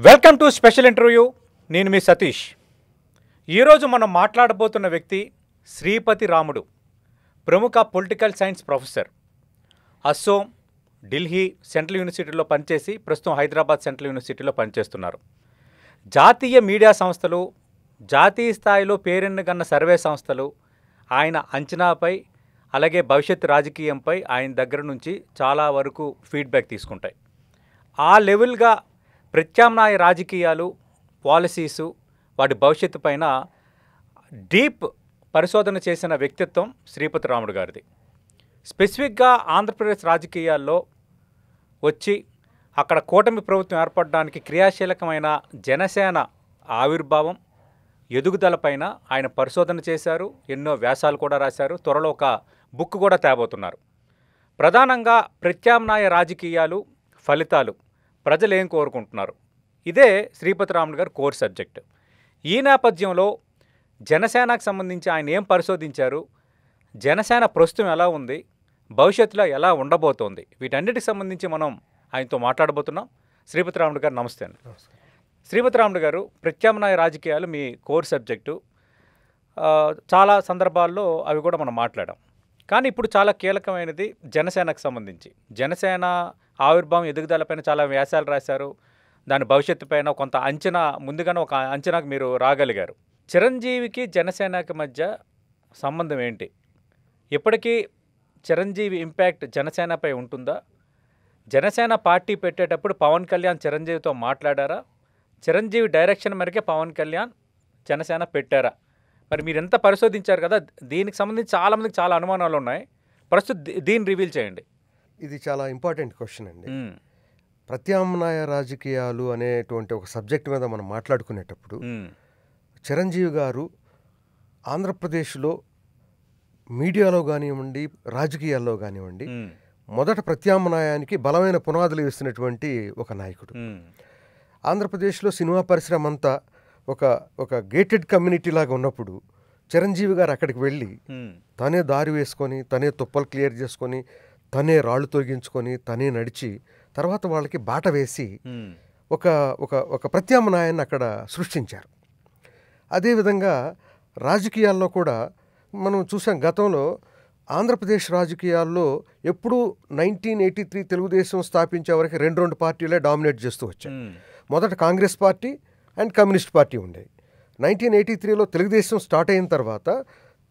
Welcome to special interview. నేను మీ సతీష్. ఈరోజు మనం మాట్లాడబోతున్న వ్యక్తి శ్రీపతి రాముడు, ప్రముఖ political science professor. Assam, Delhi central యూనివర్సిటీలో పనిచేసి ప్రస్తుతం హైదరాబాద్ సెంట్రల్ యూనివర్సిటీలో పనిచేస్తున్నారు. జాతీయ మీడియా సంస్థలు, జాతీయ స్థాయిలో పేరెన్నికన్న సర్వే సంస్థలు ఆయన అంచనాపై, అలాగే భవిష్యత్ రాజకీయంపై ఆయన దగ్గర నుంచి చాలా వరకు ఫీడ్బ్యాక్ తీసుకుంటాయి. ఆ లెవెల్గా ప్రత్యామ్నాయ రాజకీయాలు, పాలసీసు, వాటి భవిష్యత్తు పైన డీప్ పరిశోధన చేసిన వ్యక్తిత్వం శ్రీపతి రాముడు గారిది. స్పెసిఫిక్గా ఆంధ్రప్రదేశ్ రాజకీయాల్లో వచ్చి అక్కడ కూటమి ప్రభుత్వం ఏర్పడడానికి క్రియాశీలకమైన జనసేన ఆవిర్భావం, ఎదుగుదలపైన ఆయన పరిశోధన చేశారు. ఎన్నో వ్యాసాలు కూడా రాశారు. త్వరలో ఒక బుక్ కూడా తేబోతున్నారు. ప్రధానంగా ప్రత్యామ్నాయ రాజకీయాలు, ఫలితాలు, ప్రజలు ఏం కోరుకుంటున్నారు, ఇదే శ్రీపతి రాముడు గారి కోర్ సబ్జెక్ట్. ఈ నేపథ్యంలో జనసేనకు సంబంధించి ఆయన ఏం పరిశోధించారు, జనసేన ప్రస్తుతం ఎలా ఉంది, భవిష్యత్తులో ఎలా ఉండబోతోంది, వీటన్నిటికి సంబంధించి మనం ఆయనతో మాట్లాడబోతున్నాం. శ్రీపతి రాముడు గారు నమస్తే అండి. శ్రీపతి రాముడు గారు, ప్రత్యామ్నాయ రాజకీయాలు మీ కోర్ సబ్జెక్టు. చాలా సందర్భాల్లో అవి కూడా మనం మాట్లాడాం. కానీ ఇప్పుడు చాలా కీలకమైనది జనసేనకు సంబంధించి. జనసేన ఆవిర్భావం, ఎదుగుదలపైన చాలా వ్యాసాలు రాశారు. దాని భవిష్యత్తు పైన కొంత అంచనా, ముందుగానే ఒక అంచనాకు మీరు రాగలిగారు. చిరంజీవికి జనసేనకి మధ్య సంబంధం ఏంటి? ఇప్పటికీ చిరంజీవి ఇంపాక్ట్ జనసేనపై ఉంటుందా? జనసేన పార్టీ పెట్టేటప్పుడు పవన్ కళ్యాణ్ చిరంజీవితో మాట్లాడారా? చిరంజీవి డైరెక్షన్ మేరకే పవన్ కళ్యాణ్ జనసేన పెట్టారా? మరి మీరు ఎంత పరిశోధించారు కదా, దీనికి సంబంధించి చాలామందికి చాలా అనుమానాలు ఉన్నాయి. ప్రస్తుతం దీన్ని రివీల్ చేయండి. ఇది చాలా ఇంపార్టెంట్ క్వశ్చన్ అండి. ప్రత్యామ్నాయ రాజకీయాలు అనేటువంటి ఒక సబ్జెక్ట్ మీద మనం మాట్లాడుకునేటప్పుడు చిరంజీవి గారు ఆంధ్రప్రదేశ్లో మీడియాలో కానివ్వండి, రాజకీయాల్లో కానివ్వండి, మొదట ప్రత్యామ్నాయానికి బలమైన పునాదులు వేస్తున్నటువంటి ఒక నాయకుడు. ఆంధ్రప్రదేశ్లో సినిమా పరిశ్రమ అంతా ఒక గేటెడ్ కమ్యూనిటీ లాగా ఉన్నప్పుడు చిరంజీవి గారు అక్కడికి వెళ్ళి తనే దారి వేసుకొని, తనే తుప్పలు క్లియర్ చేసుకొని, తనే రాళ్ళు తొలగించుకొని, తనే నడిచి తర్వాత వాళ్ళకి బాట వేసి ఒక ప్రత్యామ్నాయాన్ని అక్కడ సృష్టించారు. అదేవిధంగా రాజకీయాల్లో కూడా మనం చూసాం. గతంలో ఆంధ్రప్రదేశ్ రాజకీయాల్లో ఎప్పుడూ 1983 తెలుగుదేశం స్థాపించే వరకు రెండు పార్టీలే డామినేట్ చేస్తూ వచ్చాయి. మొదట Congress party and communist party ఉండేది. 1983లో తెలుగుదేశం స్టార్ట్ అయిన తర్వాత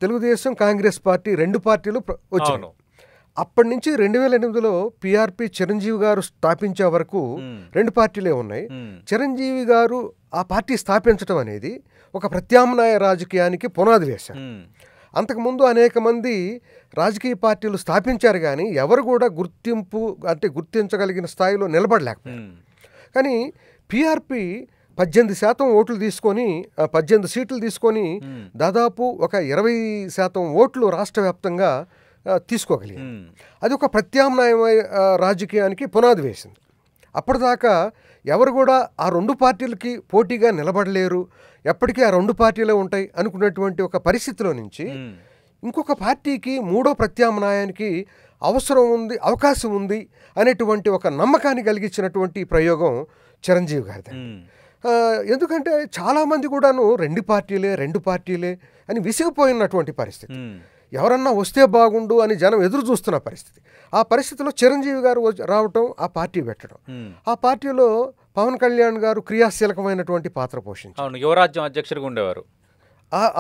తెలుగుదేశం, కాంగ్రెస్ పార్టీ రెండు పార్టీలు వచ్చాయి. అప్పటి నుంచి 2008లో పిఆర్పి చిరంజీవి గారు స్థాపించే వరకు రెండు పార్టీలే ఉన్నాయి. చిరంజీవి గారు ఆ పార్టీ స్థాపించడం అనేది ఒక ప్రత్యామ్నాయ రాజకీయానికి పునాది వేశారు. అంతకుముందు అనేక మంది రాజకీయ పార్టీలు స్థాపించారు, కానీ ఎవరు కూడా గుర్తించగలిగిన స్థాయిలో నిలబడలేకపోయారు. కానీ పిఆర్పి 18% ఓట్లు తీసుకొని, 18 సీట్లు తీసుకొని దాదాపు ఒక 20% ఓట్లు రాష్ట్ర వ్యాప్తంగా తీసుకోగలిగారు. అది ఒక ప్రత్యామ్నాయ రాజకీయానికి పునాది వేసింది. అప్పటిదాకా ఎవరు కూడా ఆ రెండు పార్టీలకి పోటీగా నిలబడలేరు, ఎప్పటికీ ఆ రెండు పార్టీలే ఉంటాయి అనుకున్నటువంటి ఒక పరిస్థితిలో నుంచి ఇంకొక పార్టీకి, మూడో ప్రత్యామ్నాయానికి అవకాశం ఉంది అనేటువంటి ఒక నమ్మకాన్ని కలిగించినటువంటి ప్రయోగం చిరంజీవి గారిది. ఎందుకంటే చాలామంది కూడాను రెండు పార్టీలే అని విసిగిపోయినటువంటి పరిస్థితి. ఎవరన్నా వస్తే బాగుండు అని జనం ఎదురు చూస్తున్న పరిస్థితి. ఆ పరిస్థితిలో చిరంజీవి గారు రావటం, ఆ పార్టీ పెట్టడం, ఆ పార్టీలో పవన్ కళ్యాణ్ గారు క్రియాశీలకమైనటువంటి పాత్ర పోషించారు. యువరాజ్యం అధ్యక్షుడిగా ఉండేవారు.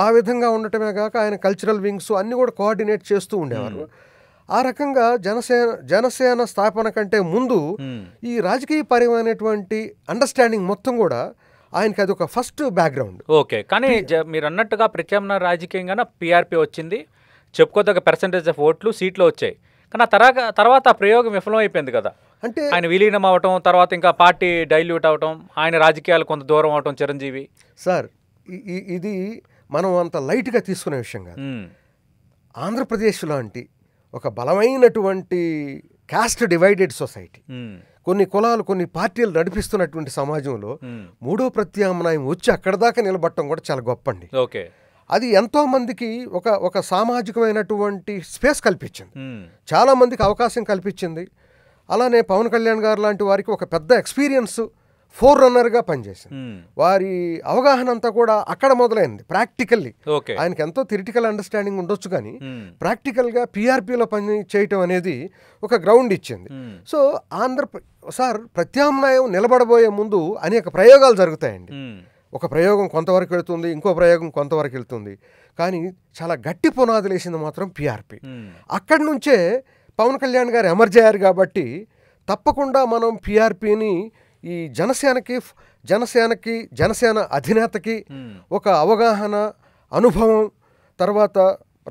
ఆ విధంగా ఉండటమే కాక ఆయన కల్చరల్ వింగ్స్ అన్నీ కూడా కోఆర్డినేట్ చేస్తూ ఉండేవారు. ఆ రకంగా జనసేన స్థాపన కంటే ముందు ఈ రాజకీయ పరమైనటువంటి అండర్స్టాండింగ్ మొత్తం కూడా ఆయనకి అది ఒక ఫస్ట్ బ్యాక్గ్రౌండ్. ఓకే, కానీ మీరు అన్నట్టుగా ప్రత్యామ్నాయ రాజకీయంగా పిఆర్పి వచ్చింది, చెప్పుకోదగ్గ పర్సంటేజ్ ఆఫ్ ఓట్లు, సీట్లు వచ్చాయి. కానీ తర్వాత ఆ ప్రయోగం విఫలమైపోయింది కదా. అంటే ఆయన విలీనం అవటం, తర్వాత ఇంకా పార్టీ డైల్యూట్ అవటం, ఆయన రాజకీయాలు కొంత దూరం అవటం చిరంజీవి. సార్, ఇది మనం అంత లైట్గా తీసుకునే విషయం కాదు. ఆంధ్రప్రదేశ్ లాంటి ఒక బలమైనటువంటి కాస్ట్ డివైడెడ్ సొసైటీ, కొన్ని కులాలు, కొన్ని పార్టీలు నడిపిస్తున్నటువంటి సమాజంలో మూడో ప్రత్యామ్నాయం వచ్చి అక్కడ దాకా నిలబడటం కూడా చాలా గొప్ప అండి. ఓకే, అది ఎంతోమందికి ఒక సామాజికమైనటువంటి స్పేస్ కల్పించింది, చాలామందికి అవకాశం కల్పించింది. అలానే పవన్ కళ్యాణ్ గారు లాంటి వారికి ఒక పెద్ద ఎక్స్పీరియన్స్ ఫోర్ రన్నర్గా పనిచేసింది. వారి అవగాహన అంతా కూడా అక్కడ మొదలైంది ప్రాక్టికల్లీ. ఆయనకి ఎంతో థిరిటికల్ అండర్స్టాండింగ్ ఉండొచ్చు, కానీ ప్రాక్టికల్గా పీఆర్పీలో పని చేయటం అనేది ఒక గ్రౌండ్ ఇచ్చింది. సో సార్ ప్రత్యామ్నాయం నిలబడబోయే ముందు అనేక ప్రయోగాలు జరుగుతాయండి. ఒక ప్రయోగం కొంతవరకు వెళుతుంది, ఇంకో ప్రయోగం కొంతవరకు వెళ్తుంది, కానీ చాలా గట్టి పునాదులు వేసింది మాత్రం పీఆర్పీ. అక్కడి నుంచే పవన్ కళ్యాణ్ గారు ఎమర్జ్ అయ్యారు. కాబట్టి తప్పకుండా మనం పీఆర్పీని ఈ జనసేన అధినేతకి ఒక అవగాహన, అనుభవం, తర్వాత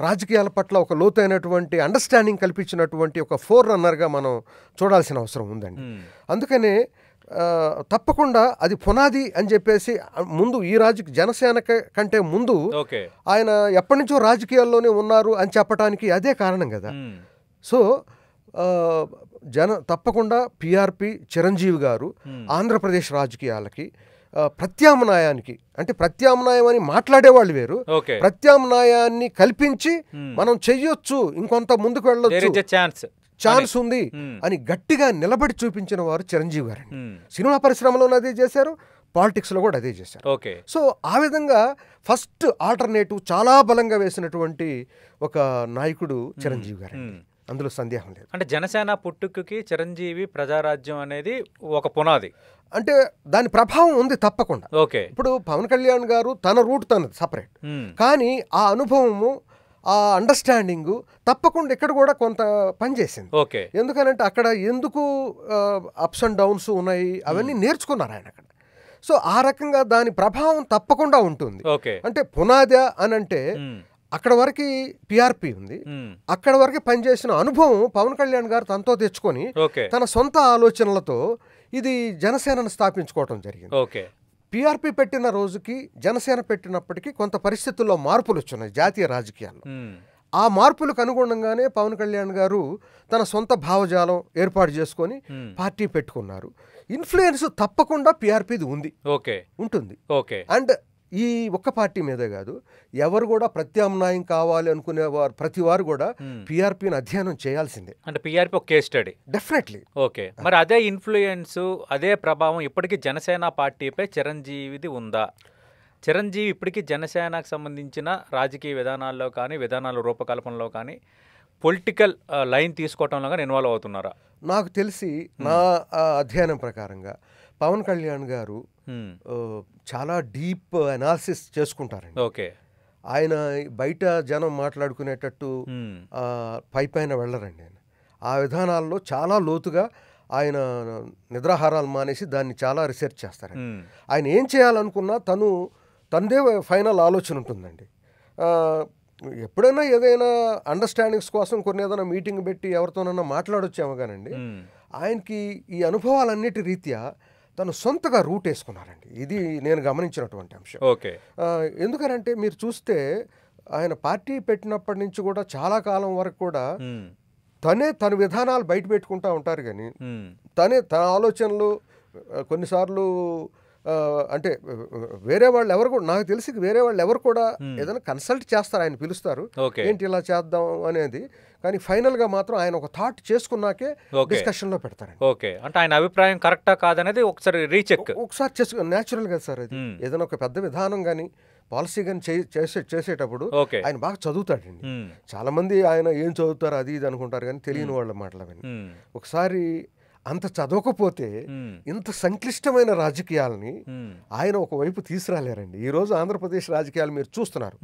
రాజకీయాల పట్ల ఒక లోతైనటువంటి అండర్స్టాండింగ్ కల్పించినటువంటి ఒక ఫోర్ రన్నర్గా మనం చూడాల్సిన అవసరం ఉందండి. అందుకనే తప్పకుండా అది పునాది అని చెప్పేసి ముందు ఈ జనసేన కంటే ముందు ఆయన ఎప్పటి నుంచో రాజకీయాల్లోనే ఉన్నారు అని చెప్పడానికి అదే కారణం కదా. సో తప్పకుండా పీఆర్పీ చిరంజీవి గారు ఆంధ్రప్రదేశ్ రాజకీయాలకి ప్రత్యామ్నాయానికి, అంటే ప్రత్యామ్నాయం అని మాట్లాడేవాళ్ళు వేరు, ప్రత్యామ్నాయాన్ని కల్పించి మనం చెయ్యొచ్చు, ఇంకొంత ముందుకు వెళ్ళొచ్చు, ఛాన్స్ ఉంది అని గట్టిగా నిలబడి చూపించిన వారు చిరంజీవి గారు. సినిమా పరిశ్రమలోనే అదే చేశారు, పాలిటిక్స్లో కూడా అదే చేశారు. సో ఆ విధంగా ఫస్ట్ ఆల్టర్నేటివ్ చాలా బలంగా వేసినటువంటి ఒక నాయకుడు చిరంజీవి గారు, అందులో సందేహం లేదు. అంటే జనసేన పుట్టుకకి చిరంజీవి ప్రజారాజ్యం అనేది ఒక పునాది, అంటే దాని ప్రభావం ఉంది తప్పకుండా. ఇప్పుడు పవన్ కళ్యాణ్ గారు తన రూట్ తనది సపరేట్, కానీ ఆ అనుభవము, ఆ అండర్స్టాండింగు తప్పకుండా ఇక్కడ కూడా కొంత పనిచేసింది. ఎందుకనంటే అక్కడ ఎందుకు అప్స్ అండ్ డౌన్స్ ఉన్నాయి అవన్నీ నేర్చుకున్నారు ఆయన అక్కడ. సో ఆ రకంగా దాని ప్రభావం తప్పకుండా ఉంటుంది. అంటే పునాది అని అంటే అక్కడ వరకు పీఆర్పీ ఉంది, అక్కడ వరకు పనిచేసిన అనుభవం పవన్ కళ్యాణ్ గారు తనతో తెచ్చుకొని తన సొంత ఆలోచనలతో ఇది జనసేనను స్థాపించుకోవటం జరిగింది. పీఆర్పీ పెట్టిన రోజుకి జనసేన పెట్టినప్పటికీ కొంత పరిస్థితుల్లో మార్పులు వచ్చున్నాయి జాతీయ రాజకీయాల్లో. ఆ మార్పులకు అనుగుణంగానే పవన్ కళ్యాణ్ గారు తన సొంత భావజాలం ఏర్పాటు చేసుకొని పార్టీ పెట్టుకున్నారు. ఇన్ఫ్లుయెన్స్ తప్పకుండా పీఆర్పీది ఉంది, ఉంటుంది. అండ్ ఈ ఒక్క పార్టీ మీదే కాదు, ఎవరు కూడా ప్రత్యామ్నాయం కావాలి అనుకునేవారు ప్రతి వారు కూడా పీఆర్పీని అధ్యయనం చేయాల్సిందే. అంటే పీఆర్పీ ఒక కేస్ స్టడీ డెఫినెట్లీ. మరి అదే ఇన్ఫ్లుయెన్స్, అదే ప్రభావం ఇప్పటికీ జనసేన పార్టీపై చిరంజీవిది ఉందా? చిరంజీవి ఇప్పటికీ జనసేనకు సంబంధించిన రాజకీయ విధానాల్లో కానీ, విధానాల రూపకల్పనలో కానీ, పొలిటికల్ లైన్ తీసుకోవటంలో కానీ ఇన్వాల్వ్ అవుతున్నారా? నాకు తెలిసి నా అధ్యయనం ప్రకారంగా పవన్ కళ్యాణ్ గారు చాలా డీప్ అనాలిసిస్ చేసుకుంటారండి. ఆయన బయట జనం మాట్లాడుకునేటట్టు పైన వెళ్ళరండి. ఆయన ఆ విధానాల్లో చాలా లోతుగా ఆయన నిద్రాహారాలు మానేసి దాన్ని చాలా రీసెర్చ్ చేస్తారండి. ఆయన ఏం చేయాలనుకున్నా తనదే ఫైనల్ ఆలోచన ఉంటుందండి. ఎప్పుడైనా ఏదైనా అండర్స్టాండింగ్స్ కోసం కొన్ని ఏదైనా మీటింగ్ పెట్టి ఎవరితోనన్నా మాట్లాడొచ్చాము కానండి, ఆయనకి ఈ అనుభవాలన్నిటి రీత్యా తను సొంతగా రూట్ వేసుకున్నారండి. ఇది నేను గమనించినటువంటి అంశం. ఎందుకనంటే మీరు చూస్తే ఆయన పార్టీ పెట్టినప్పటి నుంచి కూడా చాలా కాలం వరకు కూడా తన విధానాలు బయట పెట్టుకుంటూ ఉంటారు, కానీ తన ఆలోచనలు కొన్నిసార్లు అంటే వేరే వాళ్ళు ఎవరు కూడా, నాకు తెలిసి వేరే వాళ్ళు ఎవరు కూడా ఏదైనా కన్సల్ట్ చేస్తారు, ఆయన పిలుస్తారు ఏంటి ఇలా చేద్దాం అనేది, కానీ ఫైనల్ గా మాత్రం ఆయన ఒక థాట్ చేసుకున్నాకే డిస్కషన్ లో పెడతారండి. అంటే ఆయన అభిప్రాయం కరెక్టా కాదనేది ఒకసారి రీచెక్ చేసుకో న్యాచురల్ గా సార్. అది ఏదైనా ఒక పెద్ద విధానం కానీ పాలసీ కానీ చేసేటప్పుడు ఆయన బాగా చదువుతాడండి. చాలా మంది ఆయన ఏం చదువుతారు అది ఇది అనుకుంటారు, కానీ తెలియని వాళ్ళ మాటలు అవన్నీ. ఒకసారి అంత చదవకపోతే ఇంత సంక్లిష్టమైన రాజకీయాలని ఆయన ఒకవైపు తీసుకురాలేరండి. ఈరోజు ఆంధ్రప్రదేశ్ రాజకీయాలు మీరు చూస్తున్నారు,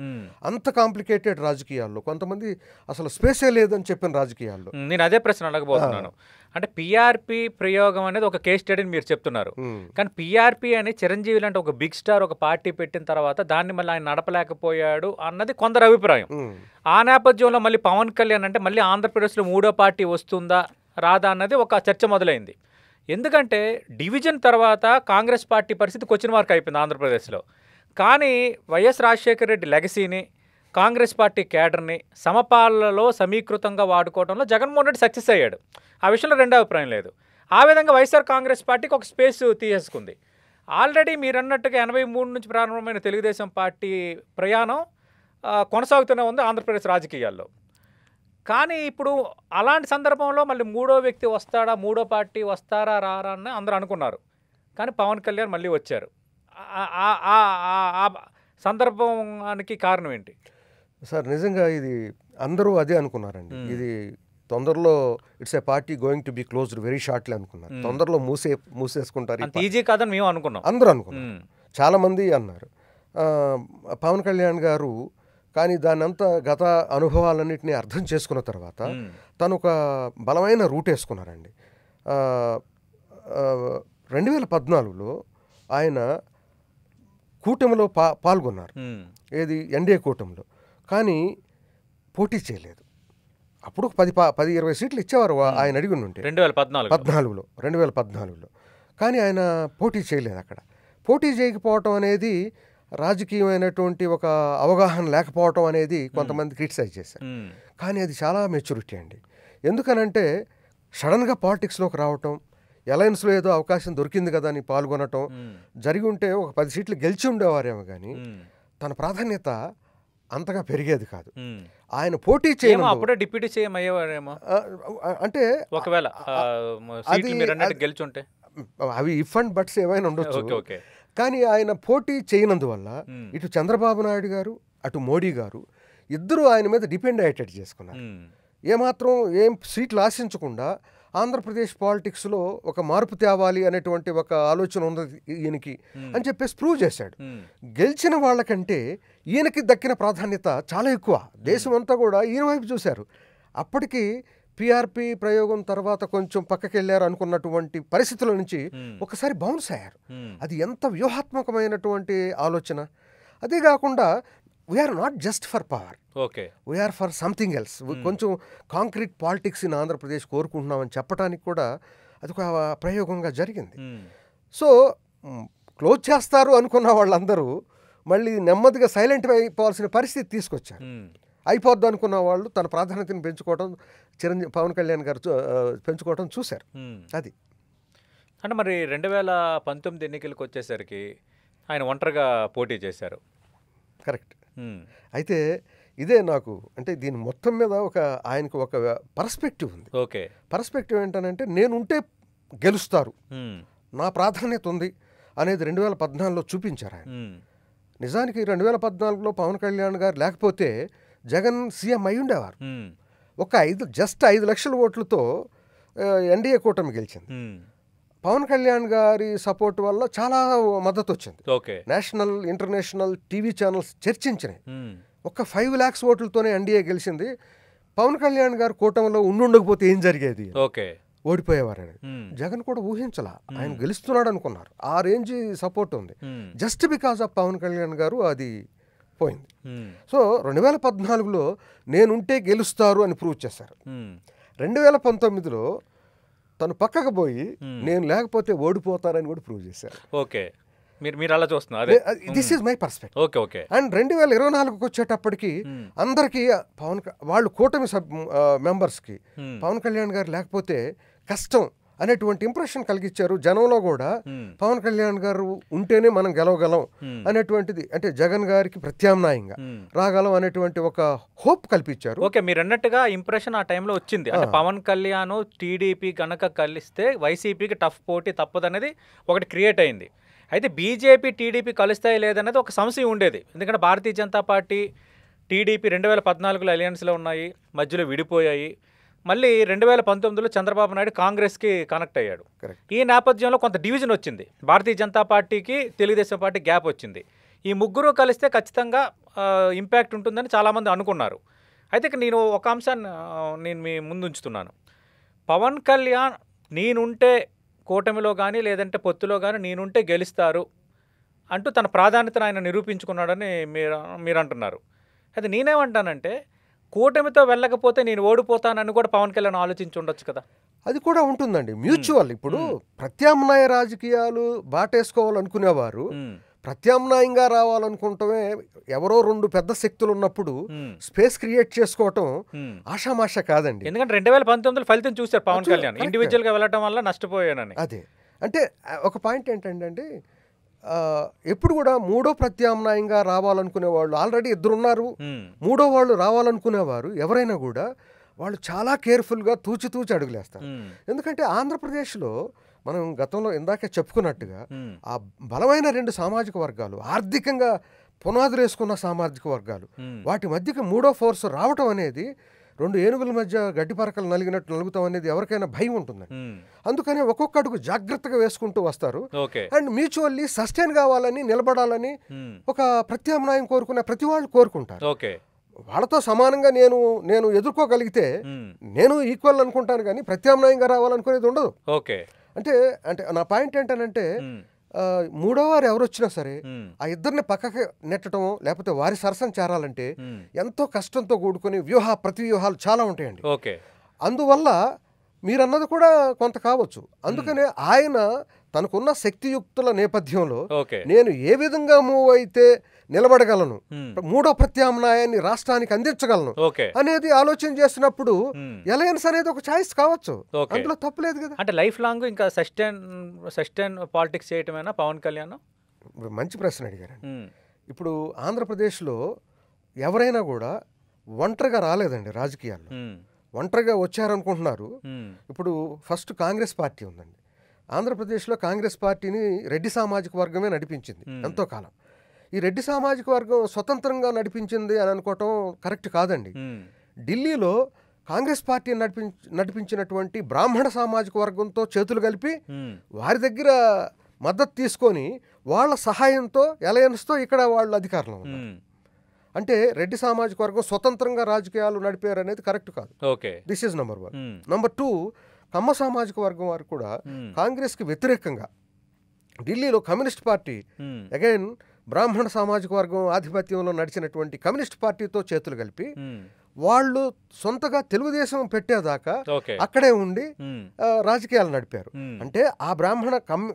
అంత కాంప్లికేటెడ్ రాజకీయాల్లో కొంతమంది అసలు స్పేసే లేదని చెప్పిన రాజకీయాల్లో. నేను అదే ప్రశ్న అడగబోతున్నాను. అంటే పీఆర్పీ ప్రయోగం అనేది ఒక కేస్ స్టడీని మీరు చెప్తున్నారు, కానీ పీఆర్పీ అని చిరంజీవి లాంటి ఒక బిగ్ స్టార్ ఒక పార్టీ పెట్టిన తర్వాత దాన్ని మళ్ళీ ఆయన నడపలేకపోయాడు అన్నది కొందరు అభిప్రాయం. ఆ నేపథ్యంలో మళ్ళీ పవన్ కళ్యాణ్ అంటే మళ్ళీ ఆంధ్రప్రదేశ్లో మూడో పార్టీ వస్తుందా రాదా అన్నది ఒక చర్చ మొదలైంది. ఎందుకంటే డివిజన్ తర్వాత కాంగ్రెస్ పార్టీ పరిస్థితి క్వశ్చన్ మార్క్ అయిపోయింది ఆంధ్రప్రదేశ్లో. కానీ వైఎస్ రాజశేఖర రెడ్డి లెగసీని, కాంగ్రెస్ పార్టీ కేడర్ని సమపాలలో సమీకృతంగా వాడుకోవడంలో జగన్మోహన్ రెడ్డి సక్సెస్ అయ్యాడు. ఆ విషయంలో రెండో అభిప్రాయం లేదు. ఆ విధంగా వైఎస్ఆర్ కాంగ్రెస్ పార్టీకి ఒక స్పేస్ తీసేసుకుంది. ఆల్రెడీ మీరు అన్నట్టుగా 83 నుంచి ప్రారంభమైన తెలుగుదేశం పార్టీ ప్రయాణం కొనసాగుతూనే ఉంది ఆంధ్రప్రదేశ్ రాజకీయాల్లో. కానీ ఇప్పుడు అలాంటి సందర్భంలో మళ్ళీ మూడో వ్యక్తి వస్తాడా, మూడో పార్టీ వస్తారా రారా అని అందరూ అనుకున్నారు. కానీ పవన్ కళ్యాణ్ మళ్ళీ వచ్చారు. ఆ సందర్భానికి కారణం ఏంటి సార్? నిజంగా ఇది అందరూ అదే అనుకున్నారండి. ఇది తొందరలో it's a party going to be closed very shortly అనుకున్నారు. తొందరలో మూసేసుకుంటారు, అంత ఈజీ కాదని మేము అనుకున్నాం, అందరూ అనుకున్నారు. చాలామంది అన్నారు పవన్ కళ్యాణ్ గారు. కానీ దాని అంతా గత అనుభవాలన్నింటినీ అర్థం చేసుకున్న తర్వాత తను ఒక బలమైన రూట్ వేసుకున్నారండి. 2014లో ఆయన కూటమిలో పాల్గొన్నారు, ఏది ఎన్డీఏ కూటమిలో. కానీ పోటీ చేయలేదు. అప్పుడు 10-20 సీట్లు ఇచ్చేవారు ఆయన అడిగి ఉంటే 2014లో. కానీ ఆయన పోటీ చేయలేదు. అక్కడ పోటీ చేయకపోవటం అనేది రాజకీయమైనటువంటి ఒక అవగాహన లేకపోవటం అనేది కొంతమంది క్రిటిసైజ్ చేశారు. కానీ అది చాలా మెచ్యూరిటీ అండి. ఎందుకనంటే సడన్గా పాలిటిక్స్లోకి రావటం, అలయన్స్లో ఏదో అవకాశం దొరికింది కదా అని పాల్గొనటం జరిగి ఉంటే ఒక 10 సీట్లు గెలిచి ఉండేవారేమో. కానీ తన ప్రాధాన్యత అంతగా పెరిగేది కాదు. ఆయన పోటీ చేయడం అప్పుడే డిప్యూటీ సీఎం అయ్యేవారేమో. అంటే ఒకవేళ గెలిచుంటే అవి ఇఫ్ అండ్ బట్స్ ఏమైనా ఉండొచ్చు. కానీ ఆయన పోటీ చేయనందువల్ల ఇటు చంద్రబాబు నాయుడు గారు అటు మోడీ గారు ఇద్దరు ఆయన మీద డిపెండ్ అయ్యేటట్టు చేసుకున్నారు. ఏమాత్రం ఏం సీట్లు ఆశించకుండా ఆంధ్రప్రదేశ్ పాలిటిక్స్లో ఒక మార్పు తేవాలి అనేటువంటి ఒక ఆలోచన ఉంది ఈయనకి అని చెప్పేసి ప్రూవ్ చేశాడు. గెలిచిన వాళ్ళకంటే ఈయనకి దక్కిన ప్రాధాన్యత చాలా ఎక్కువ. దేశం అంతా కూడా ఈయన వైపు చూశారు. అప్పటికి పిఆర్పి ప్రయోగం తర్వాత కొంచెం పక్కకెళ్ళారు అనుకున్నటువంటి పరిస్థితుల నుంచి ఒకసారి బౌన్స్ అయ్యారు. అది ఎంత వ్యూహాత్మకమైనటువంటి ఆలోచన. అదే కాకుండా we are not just for power, we are for something else. కొంచెం కాంక్రీట్ పాలిటిక్స్ ఇన్ ఆంధ్రప్రదేశ్ కోరుకుంటున్నామని చెప్పడానికి కూడా అది ఒక ప్రయోగంగా జరిగింది. సో క్లోజ్ చేస్తారు అనుకున్న వాళ్ళందరూ మళ్ళీ నెమ్మదిగా సైలెంట్ అయిపోవాల్సిన పరిస్థితి తీసుకొచ్చారు. అయిపోద్ది అనుకున్న వాళ్ళు తన ప్రాధాన్యతను పెంచుకోవడం పవన్ కళ్యాణ్ గారు పెంచుకోవడం చూశారు. అది అంటే మరి 2019 ఎన్నికలకు వచ్చేసరికి ఆయన ఒంటరిగా పోటీ చేశారు. కరెక్ట్. అయితే ఇదే నాకు అంటే దీని మొత్తం మీద ఆయనకు ఒక పర్స్పెక్టివ్ ఉంది. పర్స్పెక్టివ్ ఏంటనంటే నేనుంటే గెలుస్తారు, నా ప్రాధాన్యత ఉంది అనేది 2014లో చూపించారు ఆయన. నిజానికి 2014లో పవన్ కళ్యాణ్ గారు లేకపోతే జగన్ సీఎం అయి ఉండేవారు. జస్ట్ 5 లక్షల ఓట్లతో ఎన్డీఏ కూటమి గెలిచింది. పవన్ కళ్యాణ్ గారి సపోర్ట్ వల్ల చాలా మద్దతు వచ్చింది. నేషనల్ ఇంటర్నేషనల్ టీవీ ఛానల్స్ చర్చించినాయి. 5 lakhs ఓట్లతోనే ఎన్డీఏ గెలిచింది. పవన్ కళ్యాణ్ గారు కూటమిలో ఉండకపోతే ఏం జరిగేది, ఓడిపోయేవారని జగన్ కూడా ఊహించలా. ఆయన గెలుస్తున్నాడు అనుకున్నారు. ఆ రేంజ్ సపోర్ట్ ఉంది. Just because of Pawan Kalyan గారు అది పోయింది. సో 2014లో నేనుంటే గెలుస్తారు అని ప్రూవ్ చేశారు. 2019లో తను పక్కకు పోయి నేను లేకపోతే ఓడిపోతారని కూడా ప్రూవ్ చేశారు. మీరు అలా చూస్తున్నారు. This is my perspective. And 2024కి వచ్చేటప్పటికి అందరికీ వాళ్ళు కూటమి మెంబర్స్కి పవన్ కళ్యాణ్ గారు లేకపోతే కష్టం అనేటువంటి ఇంప్రెషన్ కలిగించారు. జనంలో కూడా పవన్ కళ్యాణ్ గారు ఉంటేనే మనం గెలవగలం అనేటువంటిది, అంటే జగన్ గారికి ప్రత్యామ్నాయంగా రాగలం అనేటువంటి ఒక హోప్ కల్పించారు. మీరు అన్నట్టుగా ఇంప్రెషన్ ఆ టైంలో వచ్చింది. అంటే పవన్ కళ్యాణ్ టీడీపీ కనుక కలిస్తే వైసీపీకి టఫ్ పోటీ తప్పదనేది ఒకటి క్రియేట్ అయింది. అయితే బీజేపీ టీడీపీ కలుస్తాయి లేదనేది ఒక సమస్య ఉండేది. ఎందుకంటే భారతీయ జనతా పార్టీ టీడీపీ 2014లో అలయన్స్లో ఉన్నాయి, మధ్యలో విడిపోయాయి. మళ్ళీ 2019లో చంద్రబాబు నాయుడు కాంగ్రెస్కి కనెక్ట్ అయ్యాడు. ఈ నేపథ్యంలో కొంత డివిజన్ వచ్చింది. భారతీయ జనతా పార్టీకి తెలుగుదేశం పార్టీ గ్యాప్ వచ్చింది. ఈ ముగ్గురు కలిస్తే ఖచ్చితంగా ఇంపాక్ట్ ఉంటుందని చాలామంది అనుకున్నారు. అయితే నేను ఒక అంశాన్ని నేను మీ ముందు ఉంచుతున్నాను. పవన్ కళ్యాణ్ నేనుంటే కూటమిలో కానీ లేదంటే పొత్తులో కానీ నేనుంటే గెలుస్తారు అంటూ తన ప్రాధాన్యతను ఆయన నిరూపించుకున్నాడని మీరు అంటున్నారు. అయితే నేనేమంటానంటే కూటమితో వెళ్ళకపోతే నేను ఓడిపోతానని కూడా పవన్ కళ్యాణ్ ఆలోచించి ఉండొచ్చు కదా. అది కూడా ఉంటుందండి, మ్యూచువల్. ఇప్పుడు ప్రత్యామ్నాయ రాజకీయాలు బాటేసుకోవాలనుకునేవారు ప్రత్యామ్నాయంగా రావాలనుకుంటమే ఎవరో 2 పెద్ద శక్తులు ఉన్నప్పుడు స్పేస్ క్రియేట్ చేసుకోవటం ఆషామాష కాదండి. ఎందుకంటే 2019లో ఫలితం చూశారు పవన్ కళ్యాణ్ ఇండివిజువల్గా వెళ్ళటం వల్ల నష్టపోయానని. అదే అంటే ఒక పాయింట్ ఏంటంటే ఎప్పుడు కూడా మూడో ప్రత్యామ్నాయంగా రావాలనుకునే వాళ్ళు ఆల్రెడీ 2 ఉన్నారు. మూడో వాళ్ళు రావాలనుకునేవారు ఎవరైనా కూడా వాళ్ళు చాలా కేర్ఫుల్గా తూచి అడుగులేస్తారు. ఎందుకంటే ఆంధ్రప్రదేశ్లో మనం గతంలో ఇందాకే చెప్పుకున్నట్టుగా ఆ బలమైన 2 సామాజిక వర్గాలు, ఆర్థికంగా పునాదులు వేసుకున్న సామాజిక వర్గాలు, వాటి మధ్యకి మూడో ఫోర్స్ రావటం అనేది 2 ఏనుగుల మధ్య గడ్డి పరకలు నలిగినట్టు నలుగుతాం అనేది ఎవరికైనా భయం ఉంటుందండి. అందుకని ఒక్కొక్క అడుగు జాగ్రత్తగా వేసుకుంటూ వస్తారు. అండ్ మ్యూచువల్లీ సస్టైన్ కావాలని, నిలబడాలని ఒక ప్రత్యామ్నాయం కోరుకునే ప్రతి వాళ్ళు కోరుకుంటారు. వాళ్ళతో సమానంగా నేను ఎదుర్కోగలిగితే నేను ఈక్వల్ అనుకుంటాను, కానీ ప్రత్యామ్నాయంగా రావాలనుకునేది ఉండదు. అంటే నా పాయింట్ ఏంటనంటే మూడో వారు ఎవరు వచ్చినా సరే ఆ ఇద్దరిని పక్కకి నెట్టడమో లేకపోతే వారి సరసన చేరాలంటే ఎంతో కష్టంతో కూడుకుని ప్రతివ్యూహాలు చాలా ఉంటాయండి. అందువల్ల మీరన్నది కూడా కొంత కావచ్చు. అందుకనే ఆయన తనకున్న శక్తియుక్తుల నేపథ్యంలో నేను ఏ విధంగా మూవ్ అయితే నిలబడగలను, మూడో ప్రత్యామ్నాయాన్ని రాష్ట్రానికి అందించగలను అనేది ఆలోచన చేసినప్పుడు అలయన్స్ అనేది ఒక చాయిస్ కావచ్చు, అందులో తప్పులేదు కదా. అంటే లైఫ్ లాంగ్ ఇంకా సస్టైన్ పాలిటిక్స్ చేయటమేనా పవన్ కళ్యాణ్? మంచి ప్రశ్న అడిగారండి. ఇప్పుడు ఆంధ్రప్రదేశ్లో ఎవరైనా కూడా ఒంటరిగా రాలేదండి రాజకీయాల్లో, ఒంటరిగా వచ్చారనుకుంటున్నారు. ఇప్పుడు ఫస్ట్ కాంగ్రెస్ పార్టీ ఉందండి ఆంధ్రప్రదేశ్లో. కాంగ్రెస్ పార్టీని రెడ్డి సామాజిక వర్గమే నడిపించింది ఎంతో కాలం. ఈ రెడ్డి సామాజిక వర్గం స్వతంత్రంగా నడిపించింది అని అనుకోవటం కరెక్ట్ కాదండి. ఢిల్లీలో కాంగ్రెస్ పార్టీ నడిపించినటువంటి బ్రాహ్మణ సామాజిక వర్గంతో చేతులు కలిపి వారి దగ్గర మద్దతు తీసుకొని వాళ్ళ సహాయంతో అలయన్స్తో ఇక్కడ వాళ్ళు అధికారంలో ఉన్నారు. అంటే రెడ్డి సామాజిక వర్గం స్వతంత్రంగా రాజకీయాలు నడిపారు అనేది కరెక్ట్ కాదు. This is number 1. నంబర్ 2, కమ్మ సామాజిక వర్గం వారు కూడా కాంగ్రెస్కి వ్యతిరేకంగా ఢిల్లీలో కమ్యూనిస్ట్ పార్టీ, అగైన్ బ్రాహ్మణ సామాజిక వర్గం ఆధిపత్యంలో నడిచినటువంటి కమ్యూనిస్ట్ పార్టీతో చేతులు కలిపి వాళ్ళు సొంతగా తెలుగుదేశం పెట్టేదాకా అక్కడే ఉండి రాజకీయాలు నడిపారు. అంటే ఆ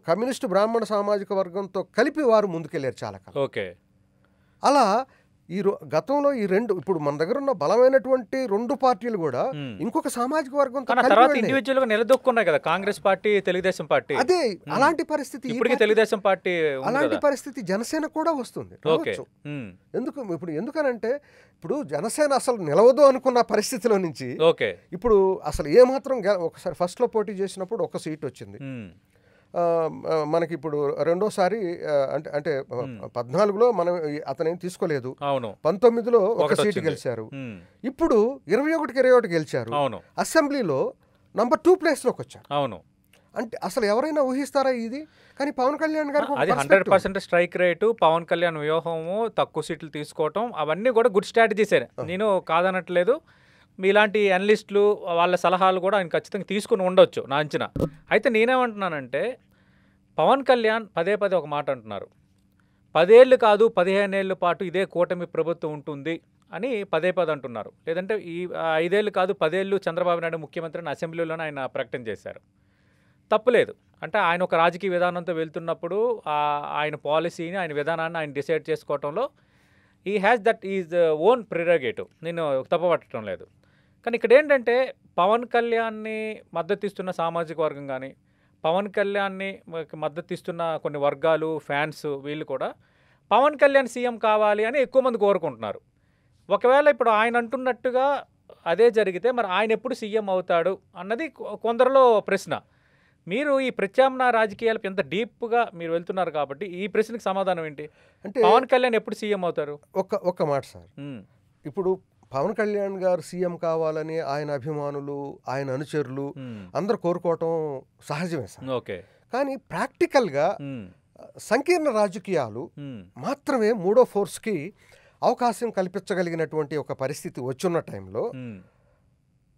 కమ్యూనిస్ట్ బ్రాహ్మణ సామాజిక వర్గంతో కలిపి వారు ముందుకెళ్లారు చాలా కాలం. అలా గతంలో ఈ రెండు, ఇప్పుడు మన దగ్గర ఉన్న బలమైనటువంటి 2 పార్టీలు కూడా ఇంకొక సామాజిక వర్గంతో ఇండివిజువల్ గా నిలదొక్కున్నాయి కదా, కాంగ్రెస్ పార్టీ, తెలుగుదేశం పార్టీ. అదే అలాంటి పరిస్థితి తెలుగుదేశం పార్టీ, అలాంటి పరిస్థితి జనసేన కూడా వస్తుంది. ఎందుకనంటే ఇప్పుడు జనసేన అసలు నిలవదు అనుకున్న పరిస్థితిలో నుంచి ఇప్పుడు అసలు ఏమాత్రం ఒకసారి ఫస్ట్ లో పోటీ చేసినప్పుడు 1 సీట్ వచ్చింది మనకి. ఇప్పుడు రెండోసారి అంటే 14లో మనం అతనేం తీసుకోలేదు, 19లో 1 సీటు గెలిచారు, ఇప్పుడు 21కి 21 గెలిచారు, అసెంబ్లీలో నంబర్ 2 ప్లేస్లోకి వచ్చారు. అంటే అసలు ఎవరైనా ఊహిస్తారా ఇది? కానీ పవన్ కళ్యాణ్ గారు అది 100% స్ట్రైక్ రేటు, పవన్ కళ్యాణ్ వ్యూహము, తక్కువ సీట్లు తీసుకోవటం, అవన్నీ కూడా గుడ్ స్ట్రాటజీసే, నేను కాదనట్లేదు. మీలాంటి అనలిస్టులు వాళ్ళ సలహాలు కూడా ఆయన ఖచ్చితంగా తీసుకుని ఉండొచ్చు నా అంచనా. అయితే నేనేమంటున్నానంటే పవన్ కళ్యాణ్ పదే ఒక మాట అంటున్నారు, 10 ఏళ్ళు కాదు 15 ఏళ్ళ పాటు ఇదే కూటమి ప్రభుత్వం ఉంటుంది అని పదే అంటున్నారు. లేదంటే ఈ 5 ఏళ్ళు కాదు 10 ఏళ్ళు చంద్రబాబు నాయుడు ముఖ్యమంత్రిని అసెంబ్లీలోనే ఆయన ప్రకటన చేశారు. తప్పులేదు. అంటే ఆయన ఒక రాజకీయ విధానంతో వెళ్తున్నప్పుడు ఆయన పాలసీని, ఆయన విధానాన్ని ఆయన డిసైడ్ చేసుకోవటంలో ఈ హ్యాస్ దట్ ఈజ్ ఓన్ ప్రిరగేటివ్, నేను తప్పపట్టడం లేదు. కానీ ఇక్కడ ఏంటంటే పవన్ కళ్యాణ్ని మద్దతు ఇస్తున్న సామాజిక వర్గం కానీ, పవన్ కళ్యాణ్ని మద్దతు ఇస్తున్న కొన్ని వర్గాలు, ఫ్యాన్స్, వీళ్ళు కూడా పవన్ కళ్యాణ్ సీఎం కావాలి అని ఎక్కువ మంది కోరుకుంటున్నారు. ఒకవేళ ఇప్పుడు ఆయన అంటున్నట్టుగా అదే జరిగితే మరి ఆయన ఎప్పుడు సీఎం అవుతాడు అన్నది కొందరిలో ప్రశ్న. మీరు ఈ ప్రత్యామ్నాయ రాజకీయాలకు ఎంత డీప్గా మీరు వెళ్తున్నారు కాబట్టి ఈ ప్రశ్నకి సమాధానం ఏంటి? అంటే పవన్ కళ్యాణ్ ఎప్పుడు సీఎం అవుతారు? ఒక్క మాట సార్, ఇప్పుడు పవన్ కళ్యాణ్ గారు సీఎం కావాలని ఆయన అభిమానులు, ఆయన అనుచరులు అందరు కోరుకోవటం సహజమే సార్. ఓకే. కానీ ప్రాక్టికల్గా సంకీర్ణ రాజకీయాలు మాత్రమే మూడో ఫోర్స్కి అవకాశం కల్పించగలిగినటువంటి ఒక పరిస్థితి వచ్చున్న టైంలో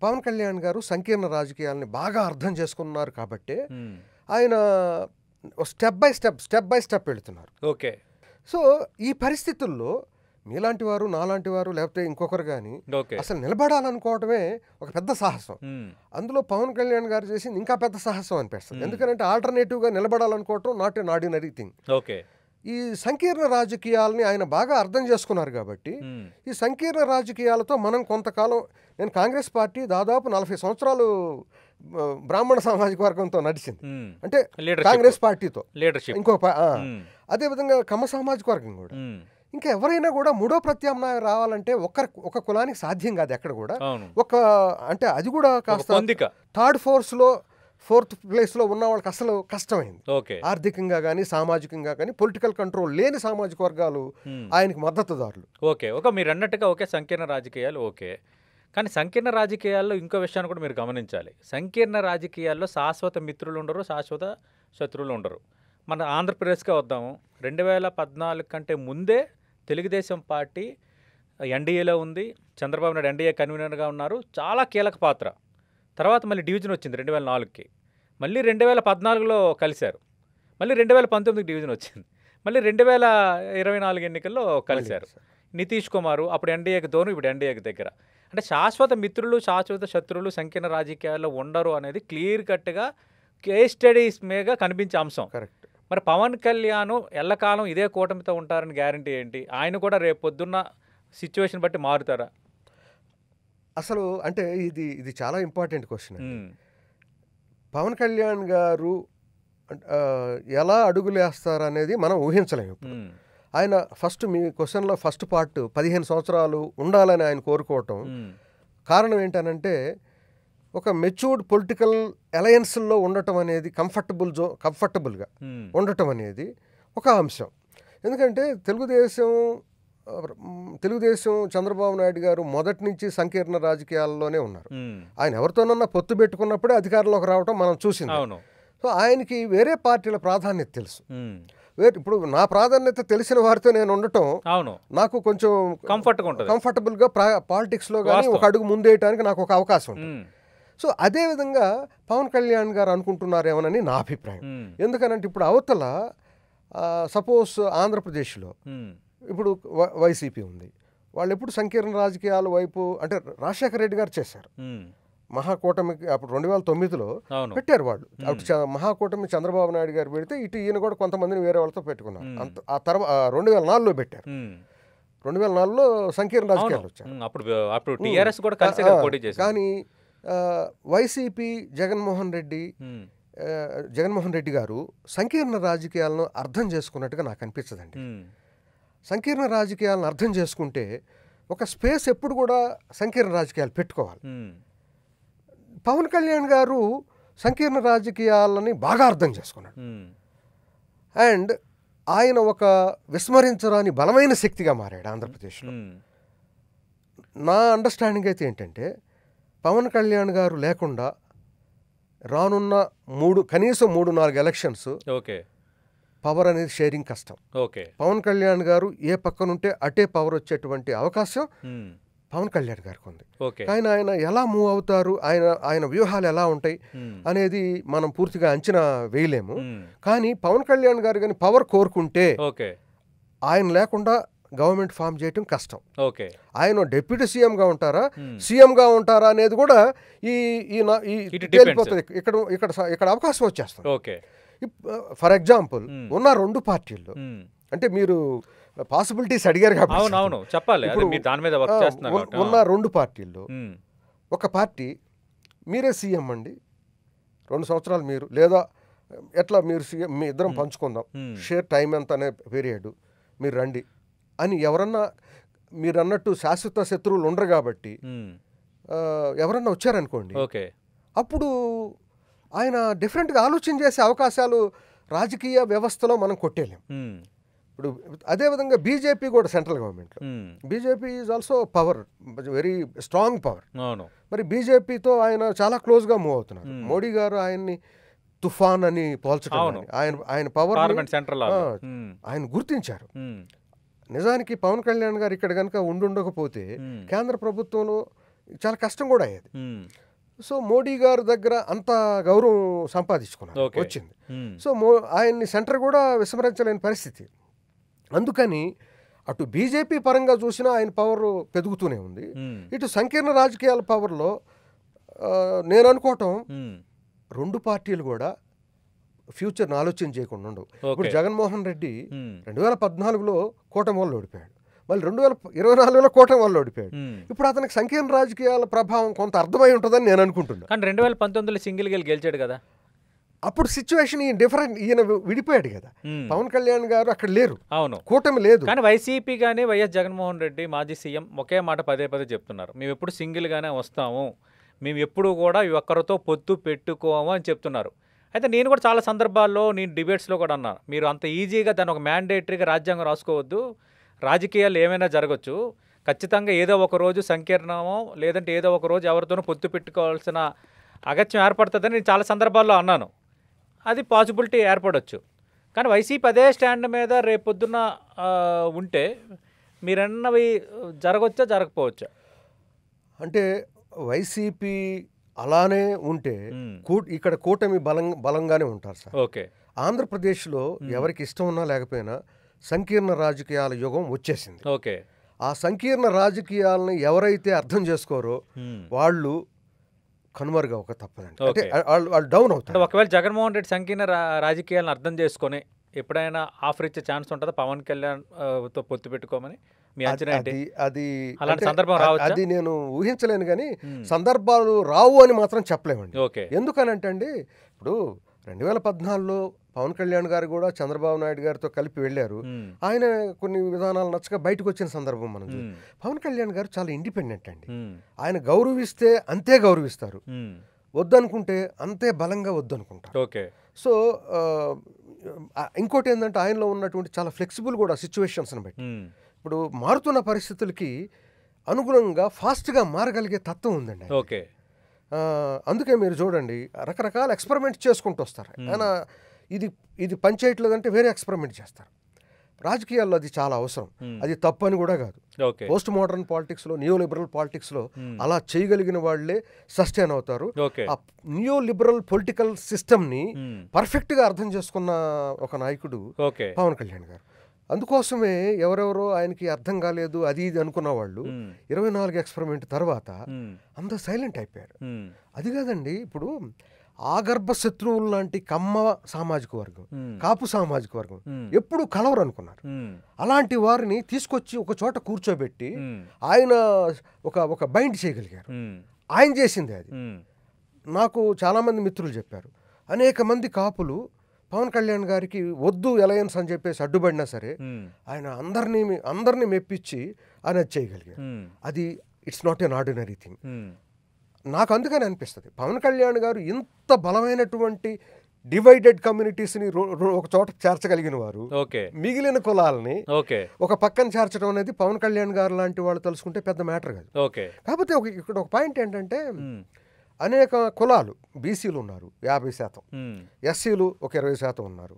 పవన్ కళ్యాణ్ గారు సంకీర్ణ రాజకీయాలని బాగా అర్థం చేసుకున్నారు కాబట్టి ఆయన స్టెప్ బై స్టెప్ వెళుతున్నారు. ఓకే. సో ఈ పరిస్థితుల్లో మీలాంటి వారు, నాలాంటి వారు, లేకపోతే ఇంకొకరు కానీ అసలు నిలబడాలనుకోవటమే ఒక పెద్ద సాహసం. అందులో పవన్ కళ్యాణ్ గారు చేసింది ఇంకా పెద్ద సాహసం అనిపిస్తుంది. ఎందుకంటే ఆల్టర్నేటివ్గా నిలబడాలనుకోవటం not an ordinary thing. Okay. ఈ సంకీర్ణ రాజకీయాలని ఆయన బాగా అర్థం చేసుకున్నారు కాబట్టి ఈ సంకీర్ణ రాజకీయాలతో మనం కొంతకాలం, నేను కాంగ్రెస్ పార్టీ దాదాపు 40 సంవత్సరాలు బ్రాహ్మణ సామాజిక వర్గంతో నడిచింది, అంటే కాంగ్రెస్ పార్టీతో. ఇంకో అదేవిధంగా కమ్మ సామాజిక వర్గం కూడా. ఇంకా ఎవరైనా కూడా మూడో ప్రత్యామ్నాయం రావాలంటే ఒక కులానికి సాధ్యం కాదు ఎక్కడ కూడా. అంటే అది కూడా కాస్త థర్డ్ 4th ప్లేస్లో ఉన్న వాళ్ళకి అసలు కష్టమైంది. ఓకే. ఆర్థికంగా కానీ సామాజికంగా కానీ పొలిటికల్ కంట్రోల్ లేని సామాజిక వర్గాలు ఆయనకి మద్దతుదారులు. ఓకే. మీరు అన్నట్టుగా ఓకే, సంకీర్ణ రాజకీయాలు ఓకే. కానీ సంకీర్ణ రాజకీయాల్లో ఇంకో విషయాన్ని కూడా మీరు గమనించాలి. సంకీర్ణ రాజకీయాల్లో శాశ్వత మిత్రులు ఉండరు, శాశ్వత శత్రువులు ఉండరు. మన ఆంధ్రప్రదేశ్కే వద్దాము. 2014 కంటే ముందే తెలుగుదేశం పార్టీ ఎన్డీఏలో ఉంది. చంద్రబాబు నాయుడు ఎన్డీఏ కన్వీనర్గా ఉన్నారు. చాలా కీలక పాత్ర. తర్వాత మళ్ళీ డివిజన్ వచ్చింది 2004కి. మళ్ళీ 2014లో కలిశారు. మళ్ళీ 2019కి డివిజన్ వచ్చింది. మళ్ళీ 2024 ఎన్నికల్లో కలిశారు. నితీష్ కుమార్ అప్పుడు ఎన్డీఏకి దూరం, ఇప్పుడు ఎన్డీఏకి దగ్గర. అంటే శాశ్వత మిత్రులు, శాశ్వత శత్రువులు సంకీర్ణ రాజకీయాల్లో ఉండరు అనేది క్లియర్ కట్గా కేస్ స్టడీస్ మీద కనిపించే అంశం. కరెక్ట్. మరి పవన్ కళ్యాణ్ ఎల్లకాలం ఇదే కూటమితో ఉంటారని గ్యారంటీ ఏంటి? ఆయన కూడా రేపు పొద్దున్న సిచ్యువేషన్ బట్టి మారుతారా? అసలు అంటే ఇది చాలా ఇంపార్టెంట్ క్వశ్చన్. పవన్ కళ్యాణ్ గారు ఎలా అడుగులేస్తారనేది మనం ఊహించలేము. ఆయన ఫస్ట్ మీ క్వశ్చన్లో ఫస్ట్ పార్ట్ 15 సంవత్సరాలు ఉండాలని ఆయన కోరుకోవటం కారణం ఏంటనంటే ఒక మెచ్యూర్డ్ పొలిటికల్ అలయన్స్లో ఉండటం అనేది కంఫర్టబుల్గా ఉండటం అనేది ఒక అంశం. ఎందుకంటే తెలుగుదేశం చంద్రబాబు నాయుడు గారు మొదటి నుంచి సంకీర్ణ రాజకీయాల్లోనే ఉన్నారు. ఆయన ఎవరితోనన్నా పొత్తు పెట్టుకున్నప్పుడే అధికారంలోకి రావటం మనం చూసింది. సో ఆయనకి వేరే పార్టీల ప్రాధాన్యత తెలుసు. ఇప్పుడు నా ప్రాధాన్యత తెలిసిన వారితో నేను ఉండటం నాకు కొంచెం కంఫర్టబుల్గా పాలిటిక్స్లో కానీ ఒక అడుగు ముందేయటానికి నాకు ఒక అవకాశం ఉంటుంది. సో అదేవిధంగా పవన్ కళ్యాణ్ గారు అనుకుంటున్నారేమోనని నా అభిప్రాయం. ఎందుకనంటే ఇప్పుడు అవతల సపోజ్ ఆంధ్రప్రదేశ్లో ఇప్పుడు వైసీపీ ఉంది. వాళ్ళు ఎప్పుడు సంకీర్ణ రాజకీయాల వైపు అంటే రాజశేఖర రెడ్డి గారు చేశారు. మహాకూటమికి అప్పుడు 2009లో పెట్టారు వాళ్ళు. అప్పుడు మహాకూటమి చంద్రబాబు నాయుడు గారు పెడితే ఇటు ఈయన కూడా కొంతమందిని వేరే వాళ్ళతో పెట్టుకున్నారు. ఆ తర్వాత 2004లో పెట్టారు. 2004లో సంకీర్ణ రాజకీయాలు వచ్చారు. కానీ వైసీపీ జగన్మోహన్ రెడ్డి గారు సంకీర్ణ రాజకీయాలను అర్థం చేసుకున్నట్టుగా నాకు అనిపించదండి. సంకీర్ణ రాజకీయాలను అర్థం చేసుకుంటే ఒక స్పేస్ ఎప్పుడు కూడా సంకీర్ణ రాజకీయాలు పెట్టుకోవాలి. పవన్ కళ్యాణ్ గారు సంకీర్ణ రాజకీయాలని బాగా అర్థం చేసుకున్నాడు. అండ్ ఆయన ఒక విస్మరించరాని బలమైన శక్తిగా మారాడు ఆంధ్రప్రదేశ్లో. నా అండర్స్టాండింగ్ అయితే ఏంటంటే పవన్ కళ్యాణ్ గారు లేకుండా రానున్న కనీసం 3-4 ఎలక్షన్స్ పవర్ అనేది షేరింగ్ కష్టం. పవన్ కళ్యాణ్ గారు ఏ పక్కనుంటే అటే పవర్ వచ్చేటువంటి అవకాశం పవన్ కళ్యాణ్ గారికి ఉంది. కానీ ఆయన ఎలా మూవ్ అవుతారు, ఆయన వ్యూహాలు ఎలా ఉంటాయి అనేది మనం పూర్తిగా అంచనా వేయలేము. కానీ పవన్ కళ్యాణ్ గారు కానీ పవర్ కోరుకుంటే ఆయన లేకుండా గవర్నమెంట్ ఫామ్ చేయటం కష్టం. ఆయన డిప్యూటీ సీఎంగా ఉంటారా, సీఎంగా ఉంటారా అనేది కూడా తేలిపోతుంది. ఇక్కడ అవకాశం వచ్చేస్తుంది. ఫర్ ఎగ్జాంపుల్ ఉన్న 2 పార్టీల్లో అంటే మీరు పాసిబిలిటీస్ అడిగారు కాబట్టి ఉన్న 2 పార్టీల్లో ఒక పార్టీ మీరే సీఎం అండి, 2 సంవత్సరాలు మీరు, లేదా ఎట్లా మీరు సీఎం, మీ ఇద్దరం పంచుకుందాం, షేర్ టైం ఎంత అనే పీరియడ్, మీరు రండి అని ఎవరన్నా, మీరు అన్నట్టు శాశ్వత శత్రువులు ఉండరు కాబట్టి ఎవరన్నా వచ్చారనుకోండి, అప్పుడు ఆయన డిఫరెంట్గా ఆలోచన చేసే అవకాశాలు రాజకీయ వ్యవస్థలో మనం కొట్టేలేం. ఇప్పుడు అదేవిధంగా బీజేపీ కూడా సెంట్రల్ గవర్నమెంట్లో, BJP is also power, very strong power. మరి బీజేపీతో ఆయన చాలా క్లోజ్గా మూవ్ అవుతున్నారు. మోడీ గారు ఆయన్ని తుఫాన్ అని పోల్చడం, ఆయన పవర్ ఆయన గుర్తించారు. నిజానికి పవన్ కళ్యాణ్ గారు ఇక్కడ కనుక ఉండకపోతే కేంద్ర ప్రభుత్వంలో చాలా కష్టం కూడా అయ్యేది. సో మోడీ గారి దగ్గర అంత గౌరవం సంపాదించుకున్నారు, వచ్చింది. సో ఆయన్ని సెంటర్ కూడా విస్మరించలేని పరిస్థితి. అందుకని అటు బీజేపీ పరంగా చూసినా ఆయన పవర్ పెరుగుతూనే ఉంది. ఇటు సంకీర్ణ రాజకీయాల పవర్లో నేను అనుకోవటం 2 పార్టీలు కూడా ఫ్యూచర్ని ఆలోచన చేయకుండా ఉండవు. ఇప్పుడు జగన్మోహన్ రెడ్డి 2014లో కూటమి వల్ల ఓడిపోయాడు, మళ్ళీ 2024లో కూటమి వల్ల ఓడిపోయాడు. ఇప్పుడు అతనికి సంకీర్ణ రాజకీయాల ప్రభావం కొంత అర్థమై ఉంటుందని నేను అనుకుంటున్నాను. కానీ 2019లో సింగిల్ గెలిచాడు కదా, అప్పుడు సిచ్యువేషన్ డిఫరెంట్, ఈయన విడిపోయాడు కదా. పవన్ కళ్యాణ్ గారు అక్కడ లేరు, కూటమి లేదు. కానీ వైసీపీ కానీ వైఎస్ జగన్మోహన్ రెడ్డి మాజీ సీఎం ఒకే మాట పదే చెప్తున్నారు, మేము ఎప్పుడు సింగిల్గానే వస్తాము, మేము ఎప్పుడు కూడా ఒక్కరితో పొత్తు పెట్టుకోము అని చెప్తున్నారు. అయితే నేను కూడా చాలా సందర్భాల్లో నేను డిబేట్స్లో కూడా అన్నాను, మీరు అంత ఈజీగా దాన్ని ఒక మ్యాండేటరీగా రాజ్యాంగం రాసుకోవద్దు, రాజకీయాలు ఏమైనా జరగచ్చు, ఖచ్చితంగా ఏదో ఒక రోజు సంకీర్ణమో లేదంటే ఏదో ఒక రోజు ఎవరితోనో పొత్తు పెట్టుకోవాల్సిన అగత్యం ఏర్పడుతుందని నేను చాలా సందర్భాల్లో అన్నాను. అది పాసిబిలిటీ ఏర్పడవచ్చు. కానీ వైసీపీ అదే స్టాండ్ మీద రేపొద్దున ఉంటే మీరన్నవి జరగవచ్చా జరగకపోవచ్చా? అంటే వైసీపీ అలానే ఉంటే ఇక్కడ కూటమి బలంగానే ఉంటారు సార్. ఓకే. ఆంధ్రప్రదేశ్లో ఎవరికి ఇష్టం ఉన్నా లేకపోయినా సంకీర్ణ రాజకీయాల యుగం వచ్చేసింది. ఓకే. ఆ సంకీర్ణ రాజకీయాలను ఎవరైతే అర్థం చేసుకోరో వాళ్ళు కనుమరుగవక తప్పదండి. అంటే వాళ్ళు డౌన్ అవుతారు. ఒకవేళ జగన్మోహన్ రెడ్డి సంకీర్ణ రాజకీయాలను అర్థం చేసుకొని ఎప్పుడైనా ఆఫర్ ఇచ్చే ఛాన్స్ ఉంటుందా పవన్ కళ్యాణ్ తో పొత్తు పెట్టుకోమని? మీ అంచనా ఏంటి? అలాంటి సందర్భం రావచ్చు, అది నేను ఊహించలేను, కానీ సందర్భాలు రావు అని మాత్రం చెప్పలేమండి. ఓకే. ఎందుకనంటే అండి, ఇప్పుడు 2014లో పవన్ కళ్యాణ్ గారు కూడా చంద్రబాబు నాయుడు గారితో కలిపి వెళ్ళారు. ఆయన కొన్ని విధానాలు నచ్చక బయటకు వచ్చిన సందర్భం మనం. పవన్ కళ్యాణ్ గారు చాలా ఇండిపెండెంట్ అండి. ఆయన గౌరవిస్తే అంతే గౌరవిస్తారు, వద్దనుకుంటే అంతే బలంగా వద్దనుకుంటారు. ఓకే. సో ఇంకోటి ఏంటంటే ఆయనలో ఉన్నటువంటి చాలా ఫ్లెక్సిబుల్ కూడా సిచ్యువేషన్స్ని బట్టి. ఇప్పుడు మారుతున్న పరిస్థితులకి అనుగుణంగా ఫాస్ట్గా మారగలిగే తత్వం ఉందండి. ఓకే. అందుకే మీరు చూడండి, రకరకాల ఎక్స్పెరిమెంట్ చేసుకుంటూ వస్తారు. ఆయన ఇది పనిచేయట్లేదంటే వేరే ఎక్స్పెరిమెంట్ చేస్తారు. రాజకీయాల్లో అది చాలా అవసరం, అది తప్పు అని కూడా కాదు. పోస్ట్ మోడర్న్ పాలిటిక్స్లో, నియో లిబరల్ పాలిటిక్స్లో అలా చేయగలిగిన వాళ్ళే సస్టైన్ అవుతారు. ఆ నియో లిబరల్ పొలిటికల్ సిస్టమ్ని పర్ఫెక్ట్గా అర్థం చేసుకున్న ఒక నాయకుడు పవన్ కళ్యాణ్ గారు. అందుకోసమే ఎవరెవరో ఆయనకి అర్థం కాలేదు అది ఇది అనుకున్న వాళ్ళు 24 ఎక్స్పెరిమెంట్ తర్వాత అందరూ సైలెంట్ అయిపోయారు. అది కాదండి, ఇప్పుడు ఆగర్భ శత్రువులు లాంటి కమ్మ సామాజిక వర్గం, కాపు సామాజిక వర్గం ఎప్పుడు కలవరు అనుకున్నారు. అలాంటి వారిని తీసుకొచ్చి ఒక చోట కూర్చోబెట్టి ఆయన ఒక బైండ్ చేయగలిగారు. ఆయన చేసింది అది. నాకు చాలామంది మిత్రులు చెప్పారు, అనేక మంది కాపులు పవన్ కళ్యాణ్ గారికి వద్దు అలయన్స్ అని చెప్పేసి అడ్డుపడినా సరే ఆయన అందరినీ మెప్పించి ఆయన చేయగలిగారు. అది it's not an ordinary thing. నాకు అందుకని అనిపిస్తుంది, పవన్ కళ్యాణ్ గారు ఇంత బలమైనటువంటి డివైడెడ్ కమ్యూనిటీస్ని ఒక చోట చేర్చగలిగిన వారు, మిగిలిన కులాలని ఒక పక్కన చేర్చడం అనేది పవన్ కళ్యాణ్ గారు లాంటి వాళ్ళు తెలుసుకుంటే పెద్ద మ్యాటర్ కాదు. కాకపోతే ఇక్కడ ఒక పాయింట్ ఏంటంటే, అనేక కులాలు, బీసీలు ఉన్నారు 50%, ఎస్సీలు ఒక 20% ఉన్నారు.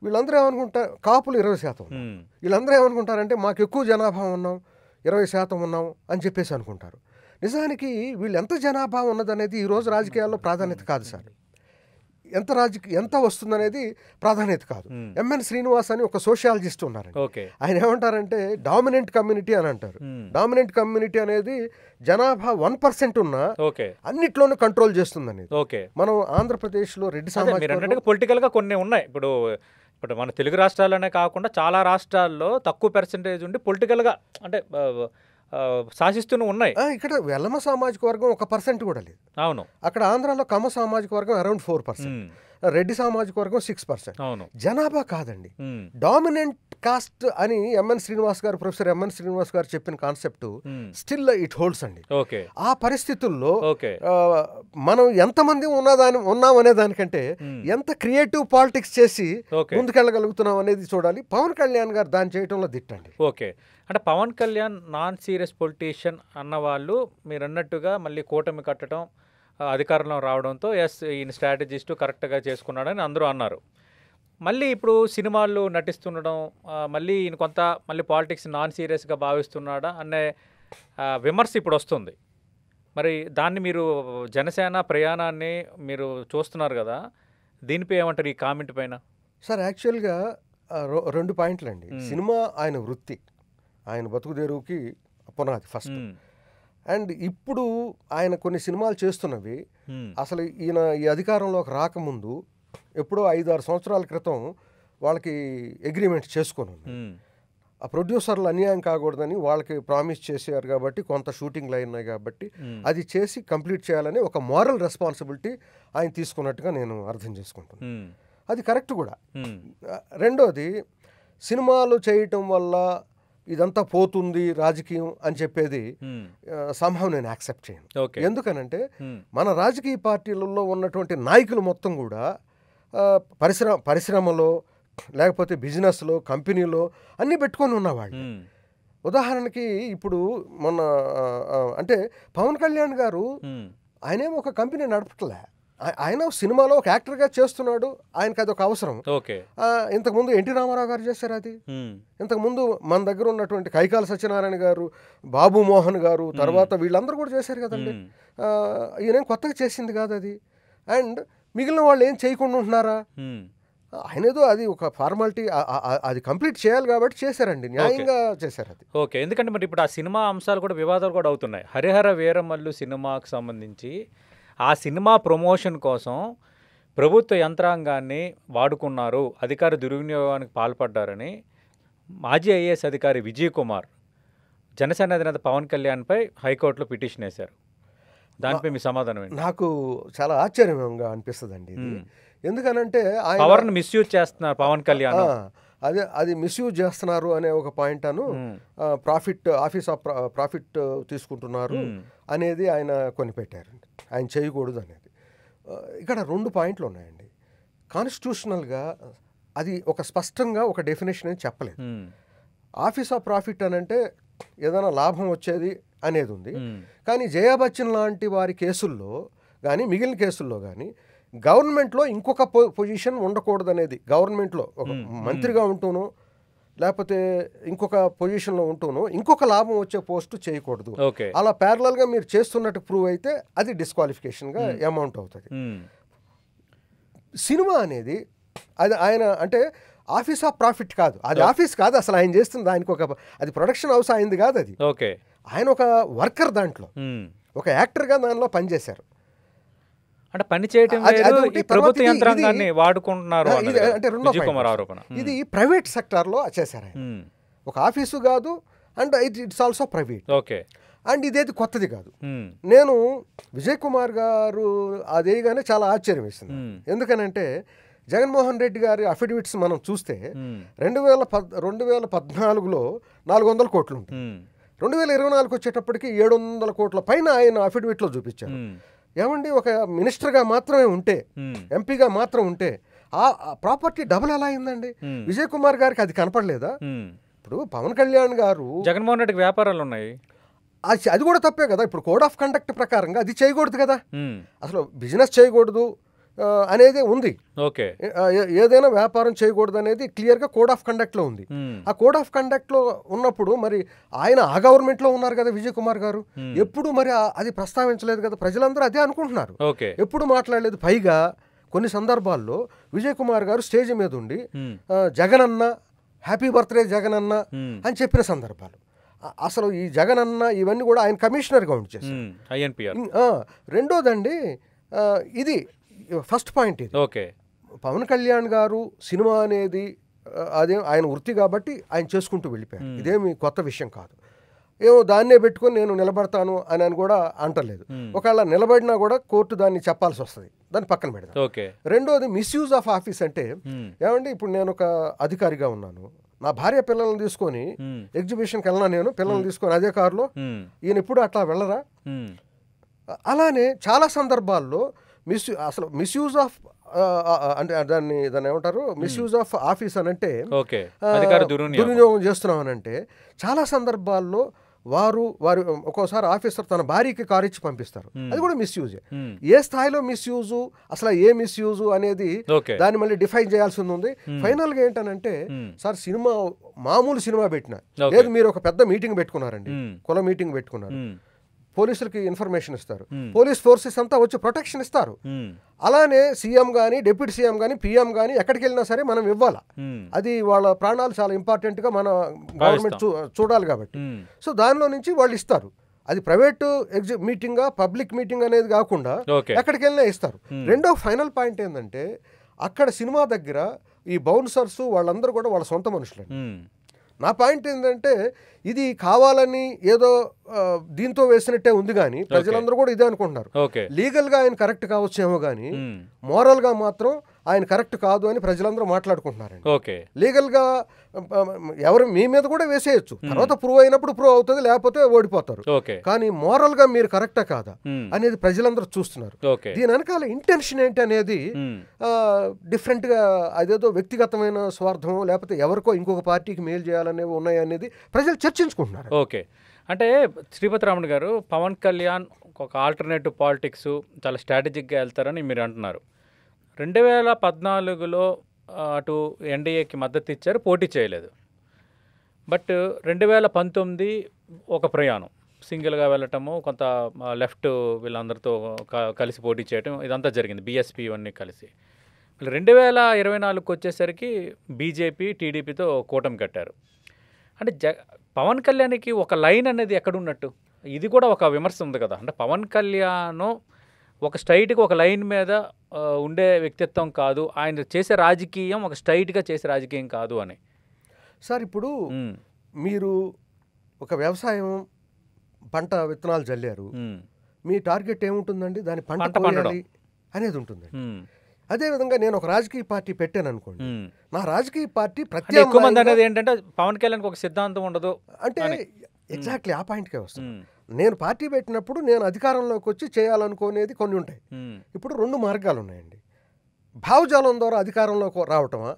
వీళ్ళందరూ ఏమనుకుంటారు, కాపులు 20% ఉన్నారు. వీళ్ళందరూ ఏమనుకుంటారంటే మాకు ఎక్కువ జనాభా ఉన్నాం, 20% ఉన్నాం అని చెప్పేసి అనుకుంటారు. నిజానికి వీళ్ళు ఎంత జనాభా ఉన్నదనేది ఈరోజు రాజకీయాల్లో ప్రాధాన్యత కాదు సార్. ఎంత వస్తుందనేది ప్రాధాన్యత కాదు. ఎంఎన్ శ్రీనివాస్ అని ఒక సోషియాలజిస్ట్ ఉన్నారండి. ఆయన ఏమంటారంటే డామినెంట్ కమ్యూనిటీ అని అంటారు. డామినెంట్ కమ్యూనిటీ అనేది జనాభా 1% ఉన్నా అన్నిట్లోనూ కంట్రోల్ చేస్తుంది అనేది. మనం ఆంధ్రప్రదేశ్లో రెడ్డి సామాజిక పొలిటికల్ గా కొన్ని ఉన్నాయి. ఇప్పుడు మన తెలుగు రాష్ట్రాలనే కాకుండా చాలా రాష్ట్రాల్లో తక్కువ పర్సెంటేజ్ ఉండి పొలిటికల్ గా అంటే శాసిస్తూనే ఉన్నాయి. ఇక్కడ వెల్లమ సామాజిక వర్గం 1% కూడా లేదు. అవును. అక్కడ ఆంధ్రాలో కమ్మ సామాజిక వర్గం అరౌండ్ 4%, రెడ్డి సామాజిక వర్గం 6%. అవును. జనాభా కాదండి, డామినెంట్ కాస్ట్ అని ప్రొఫెసర్ ఎంఎన్ శ్రీనివాస్ గారు చెప్పిన కాన్సెప్ట్ స్టిల్ ఇట్ హోల్డ్స్ అండి. ఆ పరిస్థితుల్లో మనం ఎంతమంది ఉన్నామనే దానికంటే ఎంత క్రియేటివ్ పాలిటిక్స్ చేసి ముందుకెళ్ళగలుగుతున్నాం అనేది చూడాలి. పవన్ కళ్యాణ్ గారు దాన్ని చేయడంలో దిట్టండి. ఓకే. అంటే Pawan Kalyan non serious politician అన్నవాళ్ళు మీరు అన్నట్టుగా మళ్ళీ కూటమి కట్టడం, అధికారంలో రావడంతో ఈయన స్ట్రాటజిస్టు కరెక్ట్గా చేసుకున్నాడని అందరూ అన్నారు. మళ్ళీ ఇప్పుడు సినిమాల్లో నటిస్తుండడం, మళ్ళీ ఈయన మళ్ళీ పాలిటిక్స్ నాన్ సీరియస్గా భావిస్తున్నాడా అనే విమర్శ ఇప్పుడు వస్తుంది. మరి దాన్ని మీరు జనసేన ప్రయాణాన్ని మీరు చూస్తున్నారు కదా, దీనిపై ఏమంటారు ఈ కామెంట్ పైన? సార్ యాక్చువల్గా 2 పాయింట్లు అండి. సినిమా ఆయన వృత్తి, ఆయన బతుకుదేరువుకి పునాది ఫస్ట్. అండ్ ఇప్పుడు ఆయన కొన్ని సినిమాలు చేస్తున్నవి అసలు ఈయన ఈ అధికారంలోకి రాకముందు ఎప్పుడో 5-6 సంవత్సరాల క్రితం వాళ్ళకి అగ్రిమెంట్ చేసుకొని ఉంది. ఆ ప్రొడ్యూసర్లు అన్యాయం కాకూడదని వాళ్ళకి ప్రామిస్ చేశారు కాబట్టి, కొంత షూటింగ్లు అయినాయి కాబట్టి అది చేసి కంప్లీట్ చేయాలని ఒక మోరల్ రెస్పాన్సిబిలిటీ ఆయన తీసుకున్నట్టుగా నేను అర్థం చేసుకుంటున్నాను. అది కరెక్ట్ కూడా. రెండోది, సినిమాలు చేయటం వల్ల ఇదంతా పోతుంది రాజకీయం అని చెప్పేది సంభవం నేను యాక్సెప్ట్ చేయను. ఎందుకనంటే మన రాజకీయ పార్టీలలో ఉన్నటువంటి నాయకులు మొత్తం కూడా పరిశ్రమలో లేకపోతే బిజినెస్లో కంపెనీలో అన్నీ పెట్టుకొని ఉన్నవాళ్ళు. ఉదాహరణకి ఇప్పుడు మొన్న అంటే పవన్ కళ్యాణ్ గారు ఆయనేమో ఒక కంపెనీ నడపట్లే, ఆయన సినిమాలో ఒక యాక్టర్గా చేస్తున్నాడు, ఆయనకి అది ఒక అవసరం. ఇంతకుముందు ఎన్టీ రామారావు గారు చేశారు అది. ఇంతకుముందు మన దగ్గర ఉన్నటువంటి కైకాల సత్యనారాయణ గారు, బాబు మోహన్ గారు, తర్వాత వీళ్ళందరూ కూడా చేశారు కదండి. ఈయనేం కొత్తగా చేసింది కాదు అది. అండ్ మిగిలిన వాళ్ళు ఏం చేయకుండా ఉంటున్నారా? ఆయన ఏదో అది ఒక ఫార్మాలిటీ, అది కంప్లీట్ చేయాలి కాబట్టి చేశారండి, న్యాయంగా చేశారు అది. ఓకే, ఎందుకంటే మరి ఇప్పుడు ఆ సినిమా అంశాలు కూడా వివాదాలు కూడా అవుతున్నాయి. హరిహర వీరమల్లు సినిమాకు సంబంధించి ఆ సినిమా ప్రమోషన్ కోసం ప్రభుత్వ యంత్రాంగాన్ని వాడుకున్నారు, అధికార దుర్వినియోగానికి పాల్పడ్డారని మాజీ ఐఏఎస్ అధికారి విజయ్ కుమార్ జనసేన అధినేత పవన్ కళ్యాణ్పై హైకోర్టులో పిటిషన్ వేశారు. దానిపై మీ సమాధానం ఏంటి? నాకు చాలా ఆశ్చర్యంగా అనిపిస్తుందండి ఇది. ఎందుకనంటే పవర్ని మిస్యూజ్ చేస్తున్నారు పవన్ కళ్యాణ్, అది మిస్యూజ్ చేస్తున్నారు అనే ఒక point Anu, profit office of profit తీసుకుంటున్నారు అనేది ఆయన కొనిపెట్టారండి, ఆయన చేయకూడదు అనేది. ఇక్కడ 2 పాయింట్లు ఉన్నాయండి. కాన్స్టిట్యూషనల్గా అది ఒక స్పష్టంగా ఒక డెఫినేషన్ అని చెప్పలేదు. ఆఫీస్ ఆఫ్ ప్రాఫిట్ అని అంటే ఏదైనా లాభం వచ్చేది అనేది ఉంది. కానీ జయా బచ్చన్ లాంటి వారి కేసుల్లో కానీ మిగిలిన కేసుల్లో కానీ గవర్నమెంట్లో ఇంకొక పొజిషన్ ఉండకూడదు అనేది, గవర్నమెంట్లో ఒక మంత్రిగా ఉంటూనో లేకపోతే ఇంకొక పొజిషన్లో ఉంటూనో ఇంకొక లాభం వచ్చే పోస్టు చేయకూడదు. అలా ప్యారలల్గా మీరు చేస్తున్నట్టు ప్రూవ్ అయితే అది డిస్క్వాలిఫికేషన్గా అమౌంట్ అవుతుంది. సినిమా అనేది అది ఆయన అంటే ఆఫీస్ ఆఫ్ ప్రాఫిట్ కాదు, అది ఆఫీస్ కాదు అసలు. ఆయన చేస్తుంది దానికి ఒక అది ప్రొడక్షన్ హౌస్ అయింది కాదు అది. ఆయన ఒక వర్కర్, దాంట్లో ఒక యాక్టర్గా దానిలో పనిచేశారు. అంటే పని చేయటం ప్రభుత్వ యంత్రాంగాన్ని వాడుకుంటున్నారు అంటే రెండో ఆరోపణ. ఇది ప్రైవేట్ సెక్టార్లో చేశారు ఆయన, ఒక ఆఫీసు కాదు. And it's also private. And ఇదేది కొత్తది కాదు. నేను విజయ్ కుమార్ గారు అదేగానే చాలా ఆశ్చర్యం వేసింది. ఎందుకనంటే జగన్మోహన్ రెడ్డి గారి అఫిడవిట్స్ మనం చూస్తే 2014లో 400 కోట్లు ఉంటాయి. 2024 వచ్చేటప్పటికి 700 కోట్ల పైన ఆయన అఫిడవిట్లో చూపించారు. ఏమండి, ఒక మినిస్టర్గా మాత్రమే ఉంటే, ఎంపీగా మాత్రం ఉంటే ఆ ప్రాపర్టీ డబుల్ ఎలా అయిందండి? విజయ్ కుమార్ గారికి అది కనపడలేదా? ఇప్పుడు పవన్ కళ్యాణ్ గారు, జగన్మోహన్ రెడ్డికి వ్యాపారాలు ఉన్నాయి, అది కూడా తప్పే కదా. ఇప్పుడు కోడ్ ఆఫ్ కండక్ట్ ప్రకారంగా అది చేయకూడదు కదా, అసలు బిజినెస్ చేయకూడదు అనేది ఉంది. ఏదైనా వ్యాపారం చేయకూడదు అనేది క్లియర్గా కోడ్ ఆఫ్ కండక్ట్లో ఉంది. ఆ కోడ్ ఆఫ్ కండక్ట్లో ఉన్నప్పుడు మరి ఆయన ఆ గవర్నమెంట్లో ఉన్నారు కదా విజయ్ కుమార్ గారు, ఎప్పుడు మరి అది ప్రస్తావించలేదు కదా. ప్రజలందరూ అదే అనుకుంటున్నారు, ఎప్పుడు మాట్లాడలేదు. పైగా కొన్ని సందర్భాల్లో విజయ్ కుమార్ గారు స్టేజ్ మీద ఉండి జగనన్న హ్యాపీ బర్త్డే జగనన్న అని చెప్పిన సందర్భాలు. అసలు ఈ జగనన్న ఇవన్నీ కూడా ఆయన కమిషనర్గా ఉంచేసారు. రెండోదండి, ఇది ఫస్ట్ పాయింట్. ఇది పవన్ కళ్యాణ్ గారు సినిమా అనేది అదే ఆయన వృత్తి కాబట్టి ఆయన చేసుకుంటూ వెళ్ళిపోయారు. ఇదేమి కొత్త విషయం కాదు. ఏమో దాన్నే పెట్టుకొని నేను నిలబడతాను అని కూడా అంటలేదు. ఒకవేళ నిలబడినా కూడా కోర్టు దాన్ని చెప్పాల్సి వస్తుంది, దాన్ని పక్కన పెడతాం. రెండోది మిస్యూజ్ ఆఫ్ ఆఫీస్ అంటే ఏమండి, ఇప్పుడు నేను ఒక అధికారిగా ఉన్నాను, నా భార్య పిల్లల్ని తీసుకొని ఎగ్జిబిషన్కి వెళ్ళినా, నేను పిల్లల్ని తీసుకొని అదే కారులో, ఈయన ఎప్పుడు అట్లా వెళ్ళరా? అలానే చాలా సందర్భాల్లో అసలు మిస్యూజ్ ఆఫ్ అంటే దాన్ని ఏమంటారు, మిస్యూజ్ ఆఫ్ ఆఫీస్ అని అంటే దుర్వినియోగం చేస్తున్నాం అని అంటే చాలా సందర్భాల్లో వారి ఒక్కోసారి ఆఫీసర్ తన భార్యకి కారు ఇచ్చి పంపిస్తారు, అది కూడా మిస్యూజ్. ఏ స్థాయిలో మిస్యూజు, అసలు ఏ మిస్యూజు అనేది దాన్ని మళ్ళీ డిఫైన్ చేయాల్సి ఉంది. ఫైనల్ గా ఏంటనంటే, సార్ సినిమా మామూలు సినిమా పెట్టినా లేదు, మీరు ఒక పెద్ద మీటింగ్ పెట్టుకున్నారండి, కుల మీటింగ్ పెట్టుకున్నారు, పోలీసులకి ఇన్ఫర్మేషన్ ఇస్తారు, పోలీస్ ఫోర్సెస్ అంతా వచ్చి ప్రొటెక్షన్ ఇస్తారు. అలానే సీఎం కానీ డిప్యూటీ సీఎం కానీ పిఎం కానీ ఎక్కడికి వెళ్ళినా సరే మనం ఇవ్వాలా, అది వాళ్ళ ప్రాణాలు చాలా ఇంపార్టెంట్గా మన గవర్నమెంట్ చూడాలి కాబట్టి. సో దానిలో నుంచి వాళ్ళు ఇస్తారు. అది ప్రైవేట్ మీటింగా పబ్లిక్ మీటింగ్ అనేది కాకుండా ఎక్కడికి వెళ్ళినా ఇస్తారు. రెండో ఫైనల్ పాయింట్ ఏంటంటే, అక్కడ సినిమా దగ్గర ఈ బౌన్సర్స్ వాళ్ళందరూ కూడా వాళ్ళ సొంత మనుషులు. నా పాయింట్ ఏంటంటే, ఇది కావాలని ఏదో దీంతో వేసినట్టే ఉంది, కానీ ప్రజలందరూ కూడా ఇదే అనుకుంటున్నారు. లీగల్గా ఆయన కరెక్ట్ కావచ్చేమో కానీ మోరల్గా మాత్రం ఆయన కరెక్ట్ కాదు అని ప్రజలందరూ మాట్లాడుకుంటున్నారండి. ఓకే. లీగల్గా ఎవరు మీ మీద కూడా వేసేయచ్చు, తర్వాత ప్రూవ్ అయినప్పుడు ప్రూవ్ అవుతుంది, లేకపోతే ఓడిపోతారు. ఓకే. కానీ మోరల్గా మీరు కరెక్టా కాదా అనేది ప్రజలందరూ చూస్తున్నారు. ఓకే. దీని వెనకాల ఇంటెన్షన్ ఏంటి అనేది డిఫరెంట్గా, అదేదో వ్యక్తిగతమైన స్వార్థం లేకపోతే ఎవరికో ఇంకొక పార్టీకి మేలు చేయాలనేవి ఉన్నాయి అనేది ప్రజలు చర్చించుకుంటున్నారు. ఓకే. అంటే శ్రీపతి రాముడు గారు పవన్ కళ్యాణ్ ఒక ఆల్టర్నేటివ్ పాలిటిక్స్ చాలా స్ట్రాటజిక్గా వెళ్తారని మీరు అంటున్నారు. 2014లో అటు ఎన్డీఏకి మద్దతు ఇచ్చారు, పోటీ చేయలేదు. బట్ 2019 ఒక ప్రయాణం సింగిల్గా వెళ్ళటము, కొంత లెఫ్ట్ వీళ్ళందరితో కలిసి పోటీ చేయటం, ఇదంతా జరిగింది, బీఎస్పీ ఇవన్నీ కలిసి. 2024కి వచ్చేసరికి బీజేపీ టీడీపీతో కూటమి కట్టారు. అంటే పవన్ కళ్యాణ్కి ఒక లైన్ అనేది ఎక్కడున్నట్టు, ఇది కూడా ఒక విమర్శ ఉంది కదా. అంటే పవన్ కళ్యాణ్ ఒక స్ట్రైట్గా ఒక లైన్ మీద ఉండే వ్యక్తిత్వం కాదు, ఆయన చేసే రాజకీయం ఒక స్ట్రైట్గా చేసే రాజకీయం కాదు అని. సార్ ఇప్పుడు మీరు ఒక వ్యవసాయం పంట విత్తనాలు జల్లారు, మీ టార్గెట్ ఏముంటుందండి, దాని పంట పండాలి అనేది ఉంటుందండి. అదేవిధంగా నేను ఒక రాజకీయ పార్టీ పెట్టాను అనుకోండి, నా రాజకీయ పార్టీ ఎక్కువ మంది అనేది ఏంటంటే పవన్ కళ్యాణ్కి ఒక సిద్ధాంతం ఉండదు అంటే ఎగ్జాక్ట్లీ ఆ పాయింట్కే వస్తుంది. నేను పార్టీ పెట్టినప్పుడు నేను అధికారంలోకి వచ్చి చేయాలనుకునేది కొన్ని ఉంటాయి. ఇప్పుడు 2 మార్గాలు ఉన్నాయండి. భావజాలం ద్వారా అధికారంలోకి రావటమా,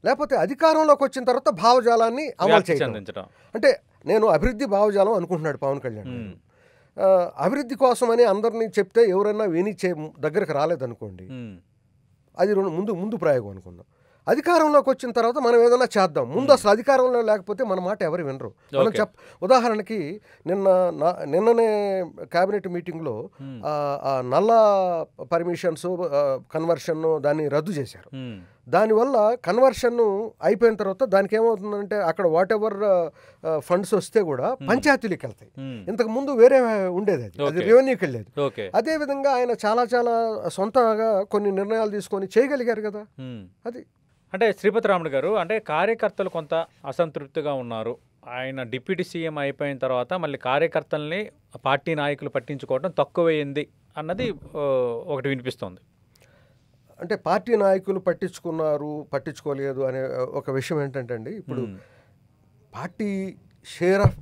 లేకపోతే అధికారంలోకి వచ్చిన తర్వాత భావజాలాన్ని అమలు చేయడం. అంటే నేను అభివృద్ధి భావజాలం అనుకుంటున్నాడు పవన్ కళ్యాణ్. అభివృద్ధి కోసమని అందరినీ చెప్తే ఎవరైనా విని దగ్గరకు రాలేదనుకోండి, అది ముందు ప్రయోగం అనుకున్నాం. అధికారంలోకి వచ్చిన తర్వాత మనం ఏదైనా చేద్దాం, ముందు అసలు అధికారంలో లేకపోతే మన మాట ఎవరు వినరు. మనం ఉదాహరణకి నిన్ననే క్యాబినెట్ మీటింగ్లో నల్ల పర్మిషన్స్ కన్వర్షన్ దాన్ని రద్దు చేశారు. దానివల్ల కన్వర్షన్ అయిపోయిన తర్వాత దానికి ఏమవుతుందంటే అక్కడ వాట్ ఎవర్ ఫండ్స్ వస్తే కూడా పంచాయతీలకు వెళ్తాయి. ఇంతకు ముందు వేరే ఉండేది, అది రెవెన్యూకి వెళ్ళేది. అదేవిధంగా ఆయన చాలా సొంతంగా కొన్ని నిర్ణయాలు తీసుకొని చేయగలిగారు కదా. అది అంటే శ్రీపతి రాముడు గారు, అంటే కార్యకర్తలు కొంత అసంతృప్తిగా ఉన్నారు. ఆయన డిప్యూటీ సీఎం అయిపోయిన తర్వాత మళ్ళీ కార్యకర్తల్ని పార్టీ నాయకులు పట్టించుకోవడం తక్కువైంది అన్నది ఒకటి వినిపిస్తోంది. అంటే పార్టీ నాయకులు పట్టించుకోలేదు అనే ఒక విషయం ఏంటంటే అండి, ఇప్పుడు పార్టీ షేర్ ఆఫ్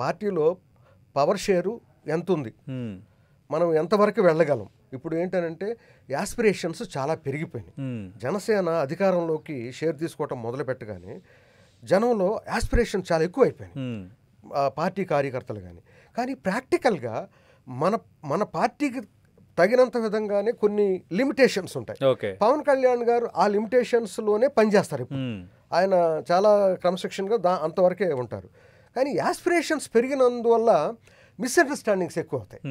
పార్టీలో పవర్ షేరు ఎంత ఉంది, మనం ఎంతవరకు వెళ్ళగలం. ఇప్పుడు ఏంటంటే యాస్పిరేషన్స్ చాలా పెరిగిపోయినాయి. జనసేన అధికారంలోకి షేర్ తీసుకోవటం మొదలు పెట్టగానే జనంలో యాస్పిరేషన్ చాలా ఎక్కువ అయిపోయినాయి, పార్టీ కార్యకర్తలు కానీ ప్రాక్టికల్గా మన పార్టీకి తగినంత విధంగానే కొన్ని లిమిటేషన్స్ ఉంటాయి. పవన్ కళ్యాణ్ గారు ఆ లిమిటేషన్స్లోనే పనిచేస్తారు. ఇప్పుడు ఆయన చాలా క్రమశిక్షణగా అంతవరకే ఉంటారు. కానీ యాస్పిరేషన్స్ పెరిగినందువల్ల మిస్అండర్స్టాండింగ్స్ ఎక్కువ అవుతాయి.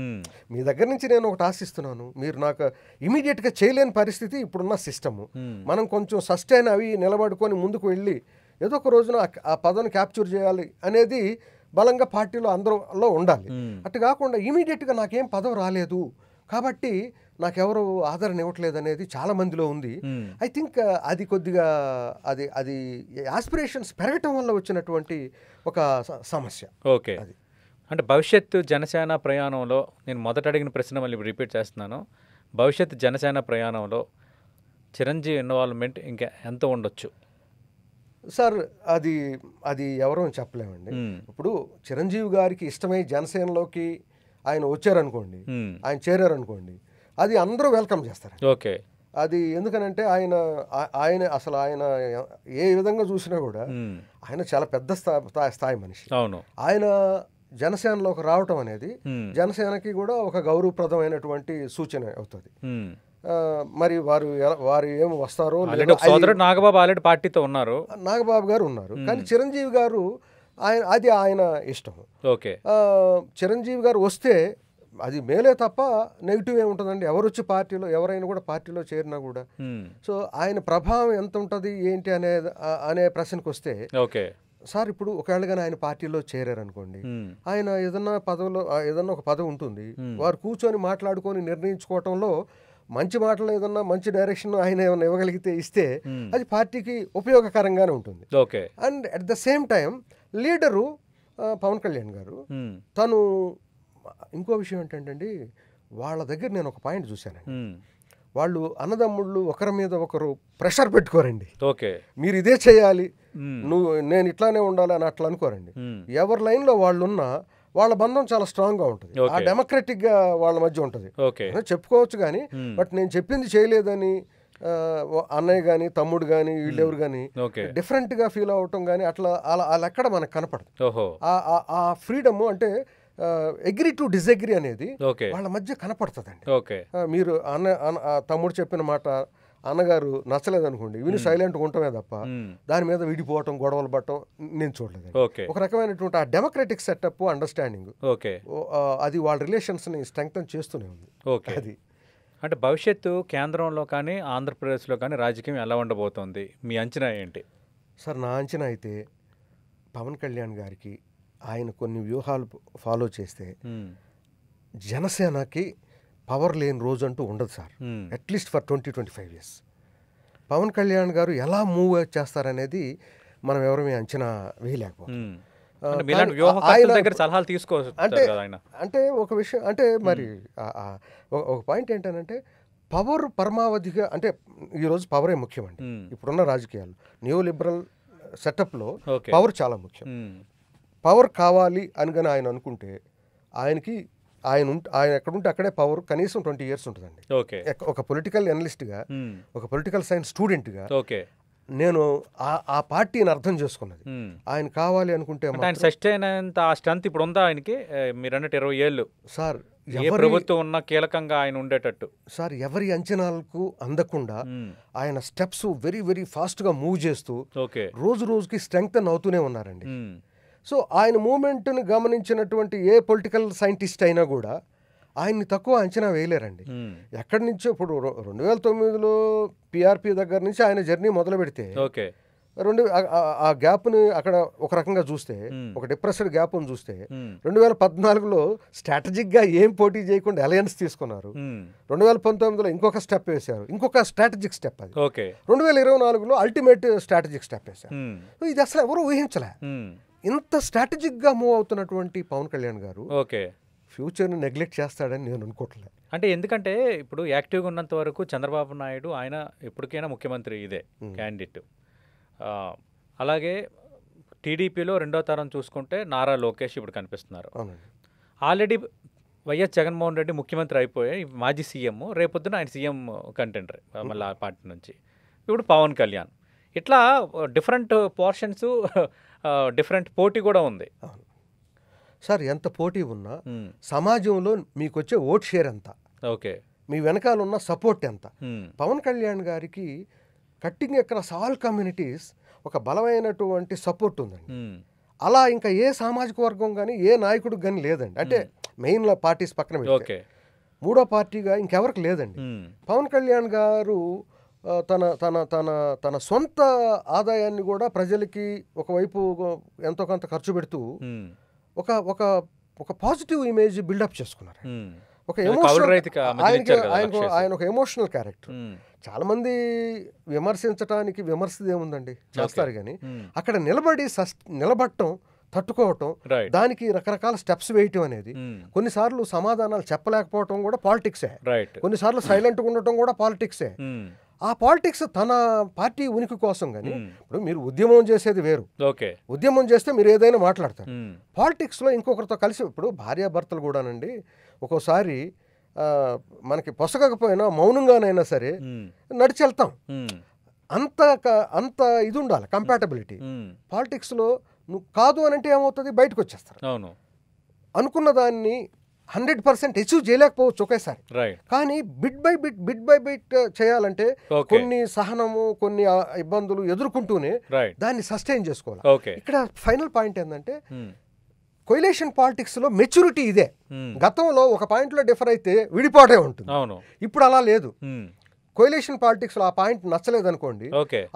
మీ దగ్గర నుంచి నేను ఒకటి ఆశిస్తున్నాను, మీరు నాకు ఇమీడియట్గా చేయలేని పరిస్థితి ఇప్పుడున్న సిస్టము. మనం కొంచెం సస్టైన్ అవి నిలబడుకొని ముందుకు వెళ్ళి ఏదో ఒక రోజున ఆ పదవిని క్యాప్చర్ చేయాలి అనేది బలంగా పార్టీలో అందరిలో ఉండాలి. అటు కాకుండా ఇమీడియట్గా నాకేం పదవి రాలేదు కాబట్టి నాకెవరు ఆదరణ ఇవ్వట్లేదు అనేది చాలా మందిలో ఉంది. ఐ థింక్ అది కొద్దిగా అది ఆస్పిరేషన్స్ పెరగటం వల్ల వచ్చినటువంటి ఒక సమస్య. ఓకే. అది అంటే భవిష్యత్తు జనసేన ప్రయాణంలో నేను మొదట అడిగిన ప్రశ్న మళ్ళీ రిపీట్ చేస్తున్నాను. భవిష్యత్తు జనసేన ప్రయాణంలో చిరంజీవి ఇన్వాల్వ్మెంట్ ఇంకా ఎంత ఉండొచ్చు సార్? అది ఎవరో చెప్పలేమండి. ఇప్పుడు చిరంజీవి గారికి ఇష్టమై జనసేనలోకి ఆయన వచ్చారనుకోండి, ఆయన చేరారనుకోండి, అది అందరూ వెల్కమ్ చేస్తారు. ఓకే. అది ఎందుకనంటే ఆయన అసలు ఆయన ఏ విధంగా చూసినా కూడా ఆయన చాలా పెద్ద స్థాయి మనిషి. అవును. ఆయన జనసేనలోకి రావటం అనేది జనసేనకి కూడా ఒక గౌరవప్రదమైనటువంటి సూచన అవుతుంది. మరి వారు ఏం వస్తారో. నాగబాబు ఆల్రెడీ పార్టీతో ఉన్నారు, నాగబాబు గారు ఉన్నారు, కానీ చిరంజీవి గారు ఆయన ఇష్టం. ఓకే. చిరంజీవి గారు వస్తే అది మేలే తప్ప నెగిటివ్ ఏముంటుందండి. ఎవరు వచ్చి పార్టీలో ఎవరైనా కూడా పార్టీలో చేరినా కూడా. సో ఆయన ప్రభావం ఎంత ఉంటుంది ఏంటి అనే ప్రశ్నకు వస్తే, ఓకే సార్ ఇప్పుడు ఒకవేళగానే ఆయన పార్టీలో చేరారనుకోండి, ఆయన ఏదన్నా ఒక పదవి ఉంటుంది, వారు కూర్చొని మాట్లాడుకొని నిర్ణయించుకోవటంలో మంచి మాటలు ఏదన్నా మంచి డైరెక్షన్ ఆయన ఏమన్నా ఇవ్వగలిగితే ఇస్తే అది పార్టీకి ఉపయోగకరంగానే ఉంటుంది. Okay. And at the same time leader Pawan Kalyan గారు తను ఇంకో విషయం ఏంటంటే వాళ్ళ దగ్గర నేను ఒక పాయింట్ చూశానండి. వాళ్ళు అన్నదమ్ముళ్ళు ఒకరి మీద ఒకరు ప్రెషర్ పెట్టుకోరండి. ఓకే. మీరు ఇదే చేయాలి, నేను ఇట్లానే ఉండాలి అని అట్లా అనుకోరండి. ఎవరి లైన్లో వాళ్ళున్నా వాళ్ళ బంధం చాలా స్ట్రాంగ్గా ఉంటుంది. ఆ డెమోక్రటిక్గా వాళ్ళ మధ్య ఉంటుంది. చెప్పుకోవచ్చు కానీ బట్ నేను చెప్పింది చేయలేదని అన్నయ్య కానీ తమ్ముడు కానీ వీళ్ళెవరు కానీ డిఫరెంట్గా ఫీల్ అవటం కానీ అట్లా అలా ఎక్కడ మనకు కనపడదు. ఆ ఫ్రీడమ్ అంటే అగ్రీ టు డిసగ్రీ అనేది వాళ్ళ మధ్య కనపడుతుందండి. మీరు తమ్ముడు చెప్పిన మాట అన్నగారు నచ్చలేదు అనుకోండి, విని సైలెంట్గా ఉండటమే తప్ప దాని మీద విడిపోవటం గొడవలు పట్టడం నేను చూడలేదు. ఒక రకమైనటువంటి ఆ డెమోక్రటిక్ సెటప్ అండర్స్టాండింగ్ అది వాళ్ళ రిలేషన్స్ని స్ట్రెంగ్తన్ చేస్తూనే ఉంది. అది అంటే భవిష్యత్తు కేంద్రంలో కానీ ఆంధ్రప్రదేశ్లో కానీ రాజకీయం ఎలా ఉండబోతోంది, మీ అంచనా ఏంటి? సార్ నా అంచనా అయితే పవన్ కళ్యాణ్ గారికి ఆయన కొన్ని వ్యూహాలు ఫాలో చేస్తే జనసేనకి పవర్ లేని రోజు అంటూ ఉండదు sir. At least for 20-25 years Pawan Kalyan గారు ఎలా మూవ్ చేస్తారనేది మనం ఎవరమే అంచనా వేయలేకపోతాం. అంటే ఒక విషయం అంటే మరి ఒక పాయింట్ ఏంటంటే పవర్ పరమావధిగా అంటే ఈరోజు పవరే ముఖ్యమండి. ఇప్పుడున్న రాజకీయాలు న్యూ లిబరల్ సెటప్లో పవర్ చాలా ముఖ్యం. పవర్ కావాలి అని కానీ ఆయన అనుకుంటే ఆయన ఎక్కడుంటే అక్కడే పవర్ కనీసం 20 years ఉంటుందండి. ఒక పొలిటికల్ అనలిస్ట్గా, ఒక పొలిటికల్ సైన్స్ స్టూడెంట్గా నేను ఆ పార్టీని అర్థం చేసుకున్నది. ఆయన కావాలి అనుకుంటే స్ట్రెంత్ ఇప్పుడు ఉందా ఆయనకి? మీరు అన్నట్టు 20 ఏళ్ళు సార్ ప్రభుత్వం ఉన్న కీలకంగా ఆయన ఉండేటట్టు సార్ ఎవరి అంచనాలకు అందకుండా ఆయన స్టెప్స్ వెరీ వెరీ ఫాస్ట్గా మూవ్ చేస్తూ రోజు రోజుకి స్ట్రెంగ్తన్ అవుతూనే ఉన్నారండి. సో ఆయన మూమెంట్ని గమనించినటువంటి ఏ పొలిటికల్ సైంటిస్ట్ అయినా కూడా ఆయన్ని తక్కువ అంచనా వేయలేరండి. ఎక్కడి నుంచో ఇప్పుడు 2009లో పిఆర్పి దగ్గర నుంచి ఆయన జర్నీ మొదలు పెడితే ఆ గ్యాప్ని అక్కడ ఒక రకంగా చూస్తే, ఒక డిప్రెస్డ్ గ్యాప్ని చూస్తే 2014లో స్ట్రాటజిక్గా ఏం పోటీ చేయకుండా అలయన్స్ తీసుకున్నారు. 2019లో ఇంకొక స్టెప్ వేశారు, ఇంకొక స్ట్రాటజిక్ స్టెప్ అది. 2024లో అల్టిమేట్ స్ట్రాటజిక్ స్టెప్ వేశారు. ఇది అసలు ఎవరు ఊహించలే. ఇంత స్ట్రాటజిక్గా మూవ్ అవుతున్నటువంటి పవన్ కళ్యాణ్ గారు ఫ్యూచర్ని నెగ్లెక్ట్ చేస్తాడని నేను అనుకోవట్లేదు. అంటే ఎందుకంటే ఇప్పుడు యాక్టివ్గా ఉన్నంత వరకు చంద్రబాబు నాయుడు ఆయన ఎప్పటికైనా ముఖ్యమంత్రి ఇదే క్యాండిడేట్. అలాగే టీడీపీలో రెండో తరం చూసుకుంటే నారా లోకేష్ ఇప్పుడు కనిపిస్తున్నారు. ఆల్రెడీ వైఎస్ జగన్మోహన్ రెడ్డి ముఖ్యమంత్రి అయిపోయి మాజీ సీఎం, రేపొద్దున ఆయన సీఎం కంటెండర్ మళ్ళీ ఆ పార్టీ నుంచి. ఇప్పుడు పవన్ కళ్యాణ్, ఇట్లా డిఫరెంట్ పోర్షన్స్, డిఫరెంట్ పోటీ కూడా ఉంది. సార్ ఎంత పోటీ ఉన్నా సమాజంలో మీకు వచ్చే ఓట్ షేర్ ఎంత, మీ వెనకాల ఉన్న సపోర్ట్ ఎంత? పవన్ కళ్యాణ్ గారికి కట్టింగ్ అక్రాస్ ఆల్ కమ్యూనిటీస్ ఒక బలమైనటువంటి సపోర్ట్ ఉందండి. అలా ఇంకా ఏ సామాజిక వర్గం కానీ ఏ నాయకుడికి కానీ లేదండి. అంటే మెయిన్ పార్టీస్ పక్కన పెడితే మూడో పార్టీగా ఇంకెవరికి లేదండి. పవన్ కళ్యాణ్ గారు తన తన తన తన సొంత ఆదాయాన్ని కూడా ప్రజలకి ఒకవైపు ఎంతో కొంత ఖర్చు పెడుతూ ఒక ఒక ఒక పాజిటివ్ ఇమేజ్ బిల్డప్ చేసుకున్నారు. ఒక ఆయన ఒక ఎమోషనల్ క్యారెక్టర్. చాలా మంది విమర్శించడానికి విమర్శది ఏముందండి, చేస్తారు కానీ అక్కడ నిలబడటం, తట్టుకోవటం, దానికి రకరకాల స్టెప్స్ వేయటం అనేది, కొన్నిసార్లు సమాధానాలు చెప్పలేకపోవటం కూడా పాలిటిక్సే, కొన్నిసార్లు సైలెంట్గా ఉండటం కూడా పాలిటిక్సే. ఆ పాలిటిక్స్ తన పార్టీ ఉనికి కోసం. కానీ ఇప్పుడు మీరు ఉద్యమం చేసేది వేరు, ఉద్యమం చేస్తే మీరు ఏదైనా మాట్లాడతారు. పాలిటిక్స్లో ఇంకొకరితో కలిసి ఇప్పుడు భార్యాభర్తలు కూడానండి ఒక్కోసారి మనకి పొసగకపోయినా మౌనంగానైనా సరే నడిచి వెళ్తాం. అంత ఇది ఉండాలి కంపాటబిలిటీ. పాలిటిక్స్లో నువ్వు కాదు అని అంటే ఏమవుతుంది, బయటకు వచ్చేస్తారు. అనుకున్న దాన్ని 100% అచీవ్ చేయలేకపోవచ్చు ఒకేసారి, కానీ బిట్ బై బిట్ చేయాలంటే కొన్ని సహనము, కొన్ని ఇబ్బందులు ఎదుర్కొంటూనే దాన్ని సస్టైన్ చేసుకోవాలి. ఇక్కడ ఫైనల్ పాయింట్ ఏంటంటే కొయిలేషన్ పాలిటిక్స్ లో మెచ్యూరిటీ ఇదే. గతంలో ఒక పాయింట్ లో డిఫర్ అయితే విడిపోవటమే ఉంటుంది, ఇప్పుడు అలా లేదు. కొయిలేషన్ పాలిటిక్స్ లో ఆ పాయింట్ నచ్చలేదు అనుకోండి,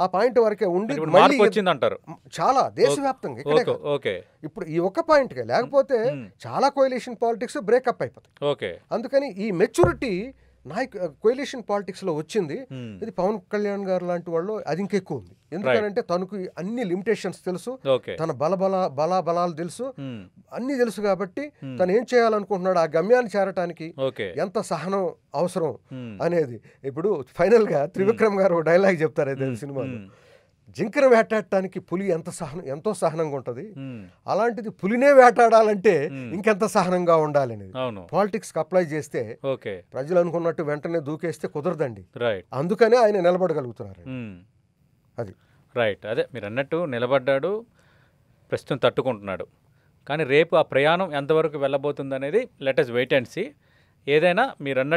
ఆ పాయింట్ వరకే ఉండి చాలా దేశవ్యాప్తంగా ఇప్పుడు ఈ ఒక్క పాయింట్ కే, లేకపోతే చాలా కొయిలేషన్ పాలిటిక్స్ బ్రేకప్ అయిపోతాయి. అందుకని ఈ మెచ్యూరిటీ కొయిలేషన్ పాలిటిక్స్ లో వచ్చింది. ఇది పవన్ కళ్యాణ్ గారు లాంటి వాళ్ళు అది ఇంకెక్కువ ఉంది. ఎందుకంటే తనకు అన్ని లిమిటేషన్స్ తెలుసు, తన బలాలు తెలుసు. అన్నీ తెలుసు కాబట్టి తను ఏం చేయాలనుకుంటున్నాడు, ఆ గమ్యాన్ని చేరటానికి ఓకే. ఎంత సహనం అవసరం అనేది. ఇప్పుడు ఫైనల్గా త్రివిక్రమ్ గారు ఒక డైలాగ్ చెప్తారు అయితే సినిమాలో, జింకను వేటాడటానికి పులి ఎంతో సహనంగా ఉంటుంది, అలాంటిది పులినే వేటాడాలంటే ఇంకెంత సహనంగా ఉండాలి అనేది. అవును. పాలిటిక్స్కి అప్లై చేస్తే ఓకే. ప్రజలు అనుకున్నట్టు వెంటనే దూకేస్తే కుదరదండి. రైట్. అందుకనే ఆయన నిలబడగలుగుతున్నారు. అది రైట్. అదే మీరు అన్నట్టు నిలబడ్డాడు, ప్రస్తుతం తట్టుకుంటున్నాడు. కానీ రేపు ఆ ప్రయాణం ఎంతవరకు వెళ్ళబోతుంది అనేది let us wait and see. ఏదైనా మీరు అన్నట్టు